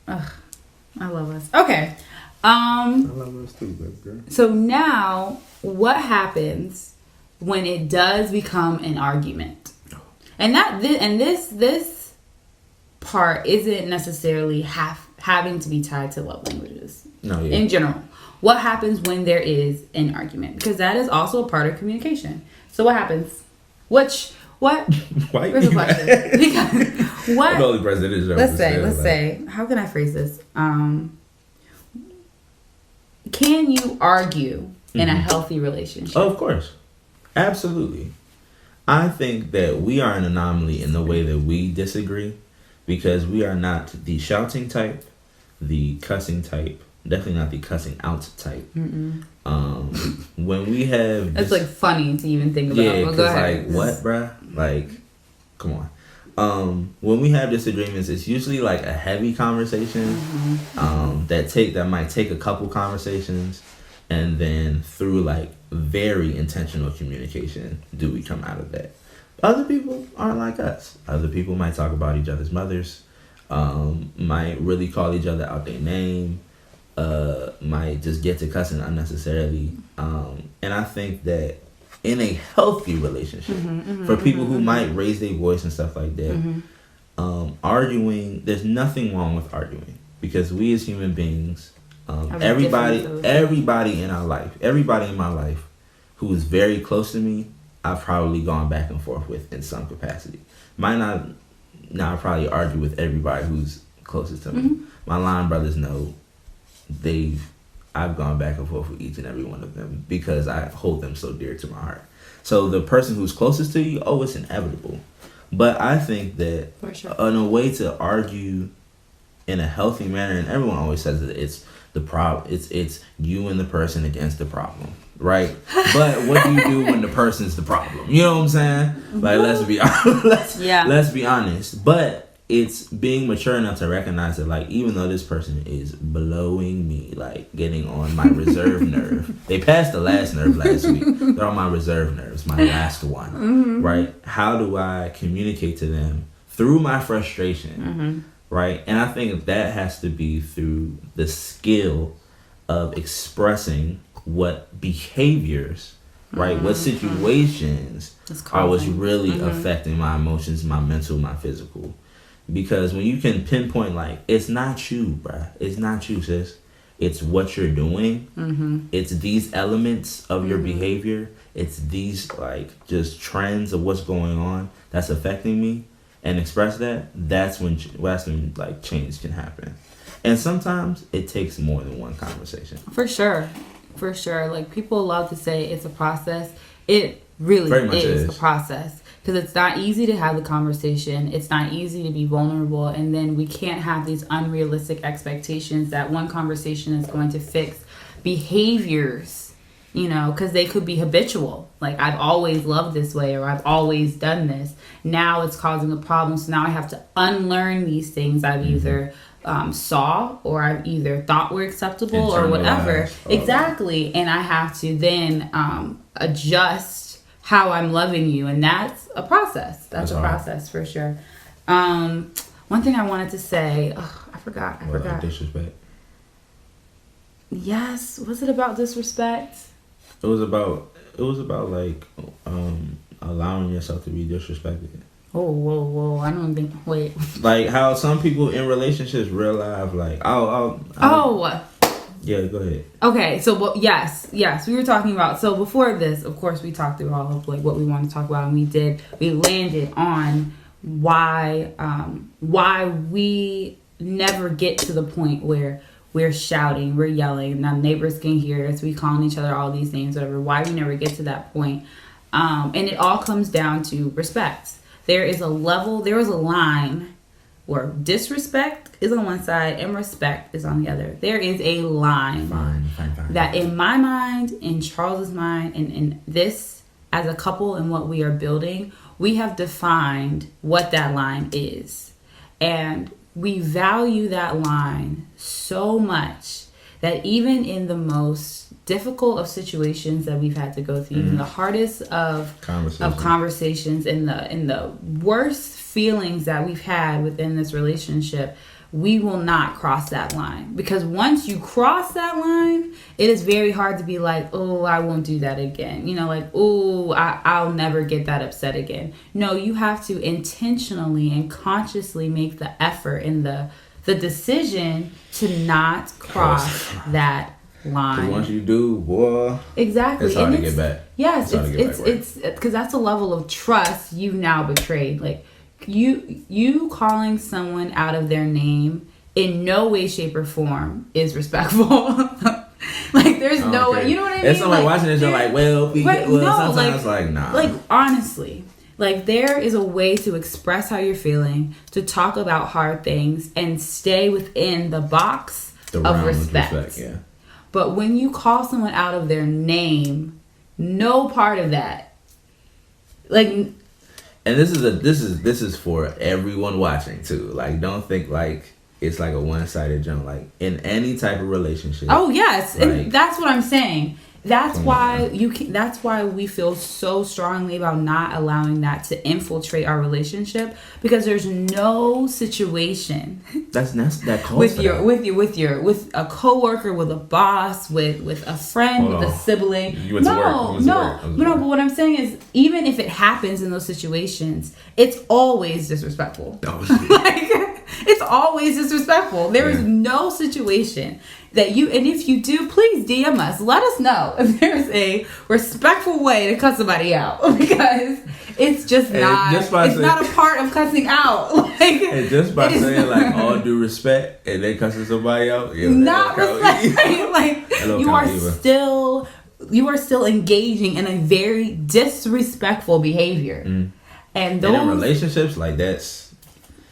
Ugh, I love us. Okay. I love us too, baby girl. So now, what happens when it does become an argument? And this part isn't necessarily having to be tied to love languages. No, yeah. In general, what happens when there is an argument? Because that is also a part of communication. So what happens? What? Why Where's the question? Because what? The only person that is Let's say. How can I phrase this? Can you argue in a healthy relationship? Oh, of course, absolutely. I think that we are an anomaly in the way that we disagree, because we are not the shouting type, the cussing type, definitely not the cussing out type. When we have it's like funny to even think about. Yeah, well, go ahead. like, what, bruh? Like, come on. When we have disagreements, it's usually like a heavy conversation that might take a couple conversations, and then through like very intentional communication do we come out of that. Other people aren't like us. Other people might talk about each other's mothers, might really call each other out their name, might just get to cussing unnecessarily. And I think that in a healthy relationship, for people who might raise their voice and stuff like that, arguing, there's nothing wrong with arguing, because we as human beings, everybody in our life, everybody in my life who is very close to me, I've probably gone back and forth with in some capacity. Might not now probably argue with everybody who's closest to me. My line brothers know I've gone back and forth with each and every one of them, because I hold them so dear to my heart. So the person who's closest to you, it's inevitable. But I think that in a way to argue in a healthy manner, and everyone always says that it's the problem, it's you and the person against the problem, right? But what do you do when the person's the problem? You know what I'm saying? Like, let's be honest. But it's being mature enough to recognize that, like, even though this person is blowing me, like getting on my reserve nerve, they passed the last nerve last week. They're on my reserve nerves, my last one, right? How do I communicate to them through my frustration, right? And I think that has to be through the skill of expressing what behaviors, right? What situations are what's really affecting my emotions, my mental, my physical. Because when you can pinpoint, like, it's not you, bruh. It's not you, sis. It's what you're doing. It's these elements of your behavior. It's these, like, just trends of what's going on that's affecting me. And express that's when like, change can happen. And sometimes it takes more than one conversation. For sure. Like, people love to say it's a process. It really is a process. Because it's not easy to have the conversation. It's not easy to be vulnerable. And then we can't have these unrealistic expectations that one conversation is going to fix behaviors, because they could be habitual. Like, I've always loved this way, or I've always done this. Now it's causing a problem. So now I have to unlearn these things I've either saw, or I've either thought were acceptable, or whatever. Exactly. And I have to then adjust how I'm loving you, and that's a process. That's a process for sure. One thing I wanted to say, I forgot. Like disrespect. Yes, was it about disrespect? It was about like allowing yourself to be disrespected. Oh, whoa! I don't think. Wait. Like how some people in relationships realize, like, yeah, go ahead. Okay, so yes, we were talking about. So before this, of course, we talked through all of like what we wanted to talk about, and we landed on why we never get to the point where we're shouting, we're yelling, and now neighbors can hear us, we calling each other all these names, whatever. Why we never get to that point. And it all comes down to respect. There is a line where disrespect is on one side and respect is on the other. There is a line Fine. that in my mind, in Charles's mind, and in this as a couple and what we are building, we have defined what that line is. And we value that line so much that even in the most difficult of situations that we've had to go through, even the hardest of conversations, in the worst feelings that we've had within this relationship, we will not cross that line. Because once you cross that line, it is very hard to be like, oh, I won't do that again. You know, like, oh, I'll never get that upset again. No, you have to intentionally and consciously make the effort and the decision to not cross that line. Once you do, boy, exactly, it's hard to get back. Yes, it's because that's a level of trust you've now betrayed. Like you calling someone out of their name in no way, shape, or form is respectful. Like there's no way. You know what I mean? If somebody watching this, you're like, sometimes like nah. Like honestly. Like, there is a way to express how you're feeling, to talk about hard things, and stay within the box of respect. Yeah. But when you call someone out of their name, no part of that. Like, and this is for everyone watching too. Like, don't think like it's like a one-sided jump. Like in any type of relationship. Oh yes, like, and that's what I'm saying. That's why that's why we feel so strongly about not allowing that to infiltrate our relationship, because there's no situation that calls with a coworker, with a boss, with a friend, with a sibling. No. But what I'm saying is, even if it happens in those situations, it's always disrespectful. It's always disrespectful. There is no situation that you, and if you do, please DM us. Let us know if there's a respectful way to cut somebody out, because it's just not. It's not a part of cussing out. And just by saying like all due respect, and then cussing somebody out, not respect. Like you are still engaging in a very disrespectful behavior, and in relationships like that's.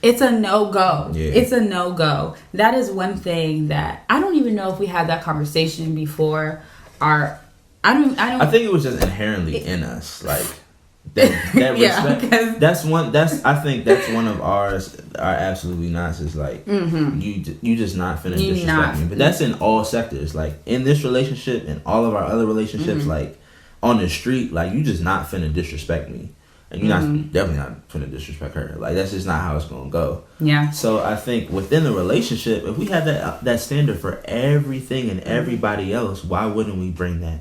It's a no-go. Yeah. It's a no-go. That is one thing that I don't even know if we had that conversation before. I think it was just inherently in us, like that respect. I think that's one of ours. Our absolutely nots is like you just not finna disrespect me. But that's in all sectors. Like in this relationship and all of our other relationships, like on the street, like you just not finna disrespect me. And you're definitely not going to disrespect her. Like, that's just not how it's going to go. Yeah. So I think within the relationship, if we had that standard for everything and everybody else, why wouldn't we bring that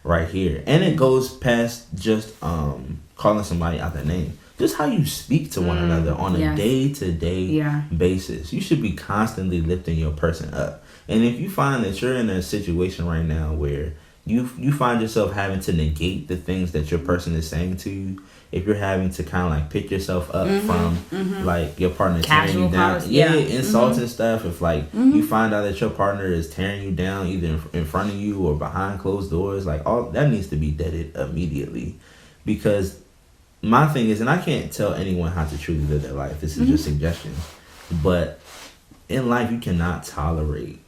right here? And it goes past just calling somebody out their name. Just how you speak to one another on a day-to-day basis. You should be constantly lifting your person up. And if you find that you're in a situation right now where you find yourself having to negate the things that your person is saying to you, if you're having to kind of like pick yourself up from like your partner tearing you down, insults and stuff. If like you find out that your partner is tearing you down either in front of you or behind closed doors, like all that needs to be deaded immediately. Because my thing is, and I can't tell anyone how to truly live their life. This is just suggestions, but in life you cannot tolerate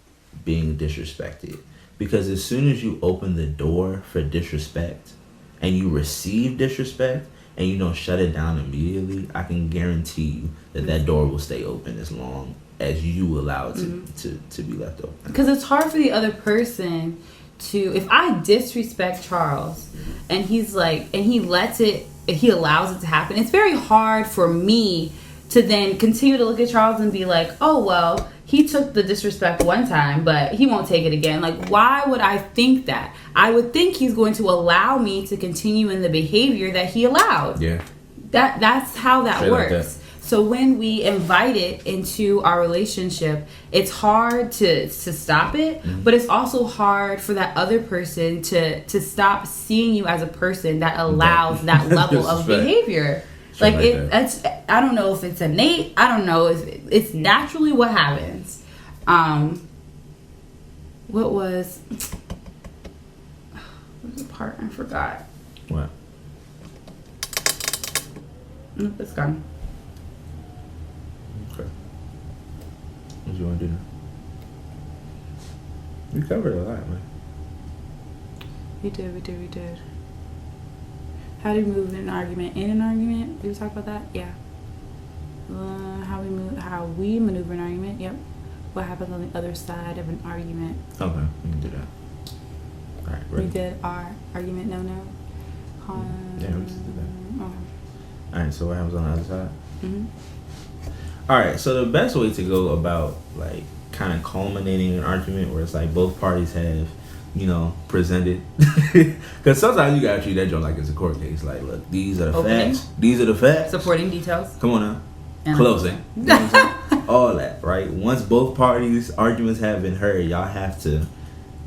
being disrespected, because as soon as you open the door for disrespect and you receive disrespect, and you don't shut it down immediately, I can guarantee you that door will stay open as long as you allow it to be left open. Because it's hard for the other person to, if I disrespect Charles and he's like, and he allows it to happen, it's very hard for me to then continue to look at Charles and be like, oh, well, he took the disrespect one time, but he won't take it again. Like, why would I think that? I would think he's going to allow me to continue in the behavior that he allowed. Yeah. That's how that works. Like that. So when we invite it into our relationship, it's hard to stop it, but it's also hard for that other person to stop seeing you as a person that allows that level of behavior. Like that's, I don't know if it's innate. I don't know if it's naturally what happens. What was the part? I forgot. What? It's gone. Okay. What you want to do now? We covered a lot, man. We did. How do we move in an argument? In an argument? Did we talk about that? Yeah. How we maneuver an argument? Yep. What happens on the other side of an argument? Okay, we can do that. All right, ready? We did our argument. No. Yeah, we just did that. Okay. All right, so what happens on the other side? Mm-hmm. All right, so the best way to go about like kind of culminating an argument where it's like both parties have, presented, because sometimes you gotta treat that joint like it's a court case. Like, look, these are the Opening. facts. These are the facts. Supporting details. Come on now. And Closing. You know what I'm saying? All that, right? Once both parties' arguments have been heard, y'all have to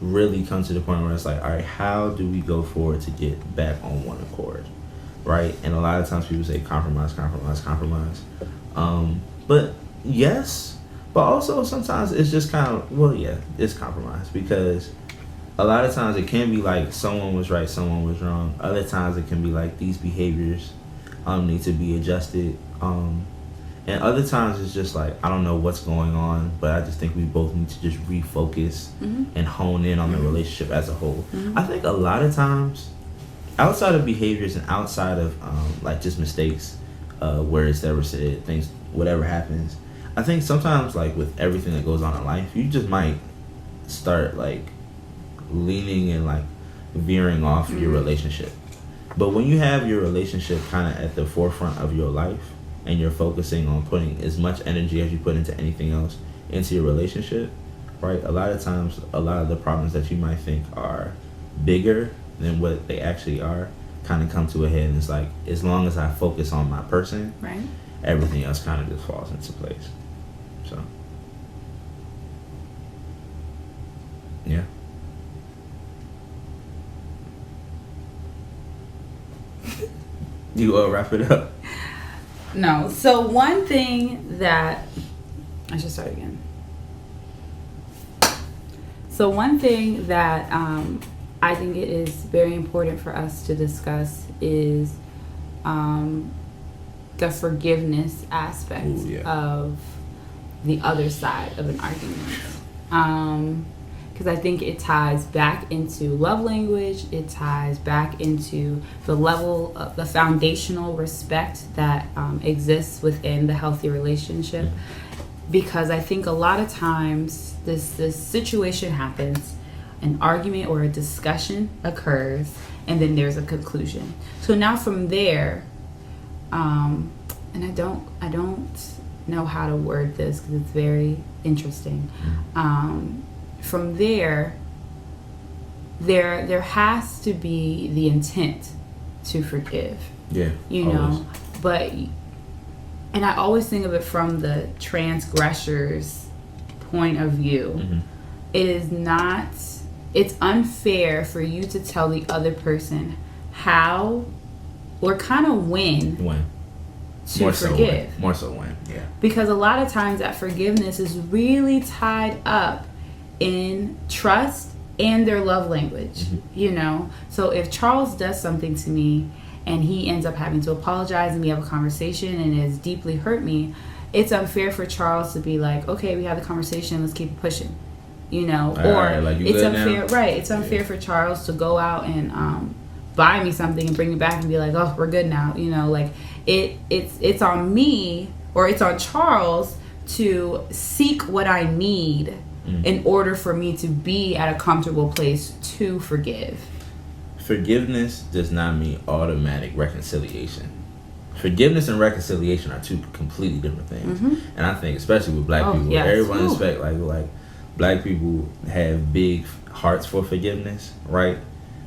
really come to the point where it's like, all right, how do we go forward to get back on one accord, right? And a lot of times people say compromise. But yes, but also sometimes it's just kind of, well, yeah, it's compromise, because a lot of times it can be like someone was right, someone was wrong. Other times it can be like these behaviors need to be adjusted. And other times it's just like, I don't know what's going on, but I just think we both need to just refocus and hone in on the relationship as a whole. I think a lot of times, outside of behaviors and outside of like just mistakes, words that were said, things, whatever happens, I think sometimes like with everything that goes on in life, you just might start like leaning and like veering off your relationship. But when you have your relationship kind of at the forefront of your life, and you're focusing on putting as much energy as you put into anything else into your relationship, right? A lot of times, a lot of the problems that you might think are bigger than what they actually are kind of come to a head. And it's like, as long as I focus on my person, right, everything else kind of just falls into place. So, yeah. You wrap it up. No. So one thing that I should start again. So one thing that I think it is very important for us to discuss is the forgiveness aspect of the other side of an argument. Because I think it ties back into love language. It ties back into the level of the foundational respect that exists within the healthy relationship. Because I think a lot of times this situation happens, an argument or a discussion occurs, and then there's a conclusion. So now from there, and I don't know how to word this because it's very interesting. From there has to be the intent to forgive. Yeah. But, and I always think of it from the transgressor's point of view. It is not, it's unfair for you to tell the other person how or kind of when to forgive. More so when, yeah. Because a lot of times that forgiveness is really tied up in trust and their love language, So if Charles does something to me and he ends up having to apologize and we have a conversation and it has deeply hurt me, it's unfair for Charles to be like, okay, we had the conversation, let's keep it pushing, it's unfair, right? It's unfair for Charles to go out and buy me something and bring it back and be like, oh, we're good now, it's on me, or it's on Charles to seek what I need in order for me to be at a comfortable place to forgive. Forgiveness does not mean automatic reconciliation. Forgiveness and reconciliation are two completely different things. And I think especially with black people, everyone expect like black people have big hearts for forgiveness, right?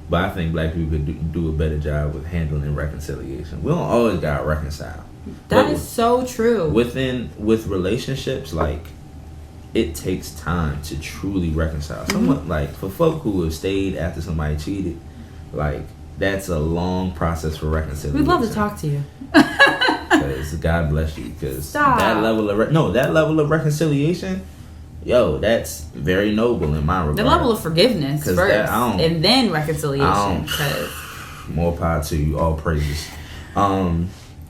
But I think black people could do a better job with handling reconciliation. We don't always gotta reconcile. That is so true. With relationships, like, it takes time to truly reconcile. Someone, like, for folk who have stayed after somebody cheated, like, that's a long process for reconciliation. We'd love to talk to you. Because God bless you. Because that level of reconciliation, that's very noble in my regard. The level of forgiveness first, and then reconciliation. More power to you, all praises.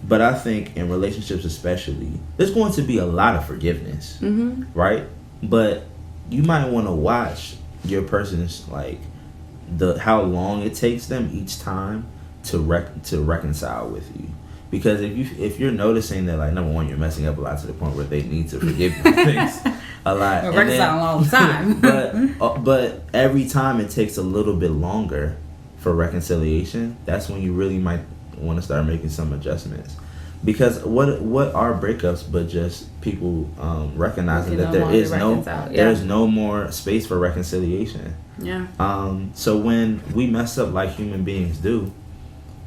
But I think in relationships especially, there's going to be a lot of forgiveness, right? But you might want to watch your person's like how long it takes them each time to reconcile with you. Because if you're noticing that, like, number one, you're messing up a lot to the point where they need to forgive you things a lot. We're reconciling all the time. but every time it takes a little bit longer for reconciliation, that's when you really might want to start making some adjustments. Because what are breakups but just people recognizing that there's no more space for reconciliation. Yeah. So when we mess up like human beings do,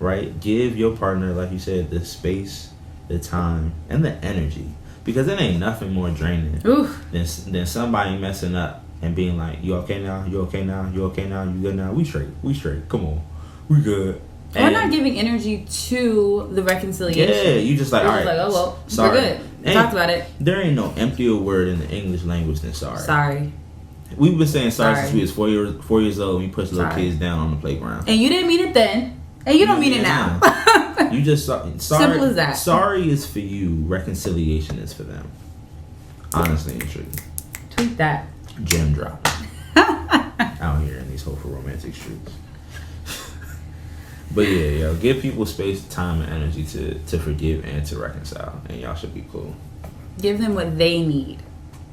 right? Give your partner, like you said, the space, the time, and the energy. Because it ain't nothing more draining than somebody messing up and being like, "You okay now? You okay now? You okay now? You good now? We straight. Come on, we good." We're not giving energy to the reconciliation. Yeah, you just like, all right. Like, oh well, sorry. We're good. We talked about it. There ain't no emptier word in the English language than sorry. Sorry. We've been saying sorry since we was 4 years old. We pushed little kids down on the playground. And you didn't mean it then, and you don't mean it now. You just sorry. Simple as that. Sorry is for you. Reconciliation is for them. Honestly and truly. Tweet that. Gem drop. Out here in these hopeful romantic streets. But yeah, give people space, time, and energy to forgive and to reconcile, and y'all should be cool. Give them what they need.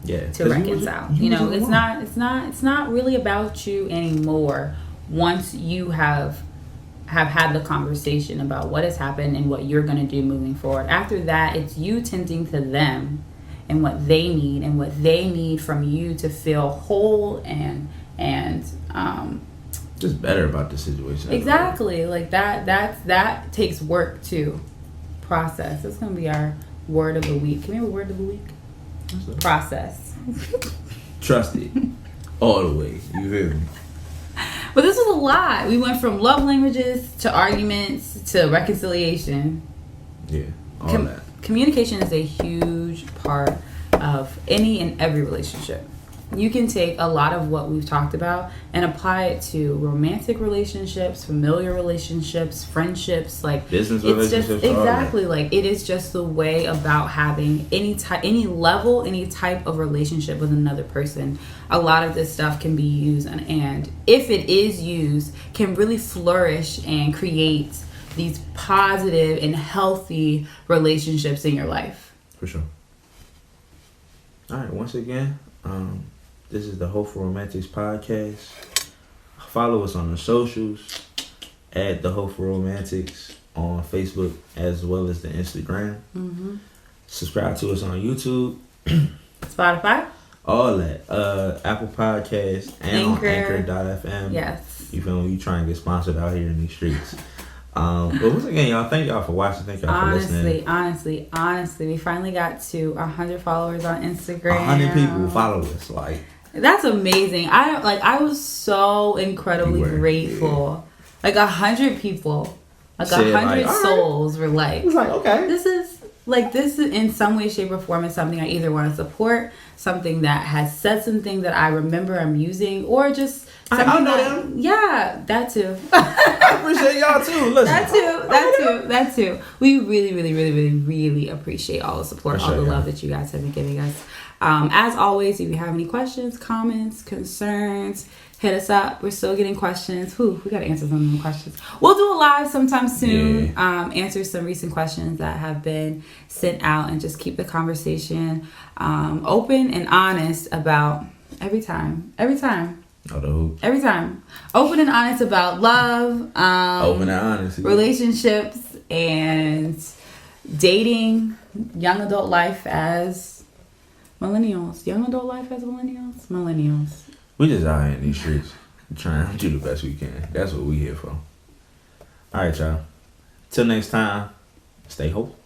Yeah, to reconcile. It's not really about you anymore. Once you have had the conversation about what has happened and what you're going to do moving forward. After that, it's you tending to them and what they need and what they need from you to feel whole and just better about the situation. Exactly. Like that takes work to process. That's going to be our word of the week. Can we have a word of the week? Process. Trust it. All the way. You feel me? But this was a lot. We went from love languages to arguments to reconciliation. Yeah. All that. Communication is a huge part of any and every relationship. You can take a lot of what we've talked about and apply it to romantic relationships, familiar relationships, friendships, like business relationships. Just, exactly, like it is just the way about having any type of relationship with another person. A lot of this stuff can be used, and if it is used, can really flourish and create these positive and healthy relationships in your life. For sure. All right. Once again. This is the Hopefull Romantics podcast. Follow us on the socials at the Hopefull Romantics on Facebook as well as the Instagram. Mm-hmm. Subscribe to us on YouTube, Spotify, all that. Apple Podcasts and Anchor. on Anchor.fm. Yes. You feel me? You try and get sponsored out here in these streets. But once again, y'all, thank y'all for watching. Thank y'all for listening. Honestly, we finally got to 100 followers on Instagram. 100 people follow us. Like, that's amazing. I was so incredibly grateful. Yeah. Like 100 people, like 100 souls were like, it's like, okay, this is in some way, shape, or form is something I either want to support, something that has said something that I remember I'm using, or just something I know them. Yeah, that too. I appreciate y'all too. Listen. That too. We really appreciate all the support, all the love that you guys have been giving us. As always, if you have any questions, comments, concerns, hit us up. We're still getting questions. We got to answer some of them questions. We'll do a live sometime soon. Yeah. Answer some recent questions that have been sent out and just keep the conversation open and honest about every time. Every time. Open and honest about love. Open and honest. Relationships and dating, young adult life as millennials. Young adult life as millennials. Millennials. We just out here in these streets trying to do the best we can. That's what we here for. All right, y'all. Till next time, stay hopeful.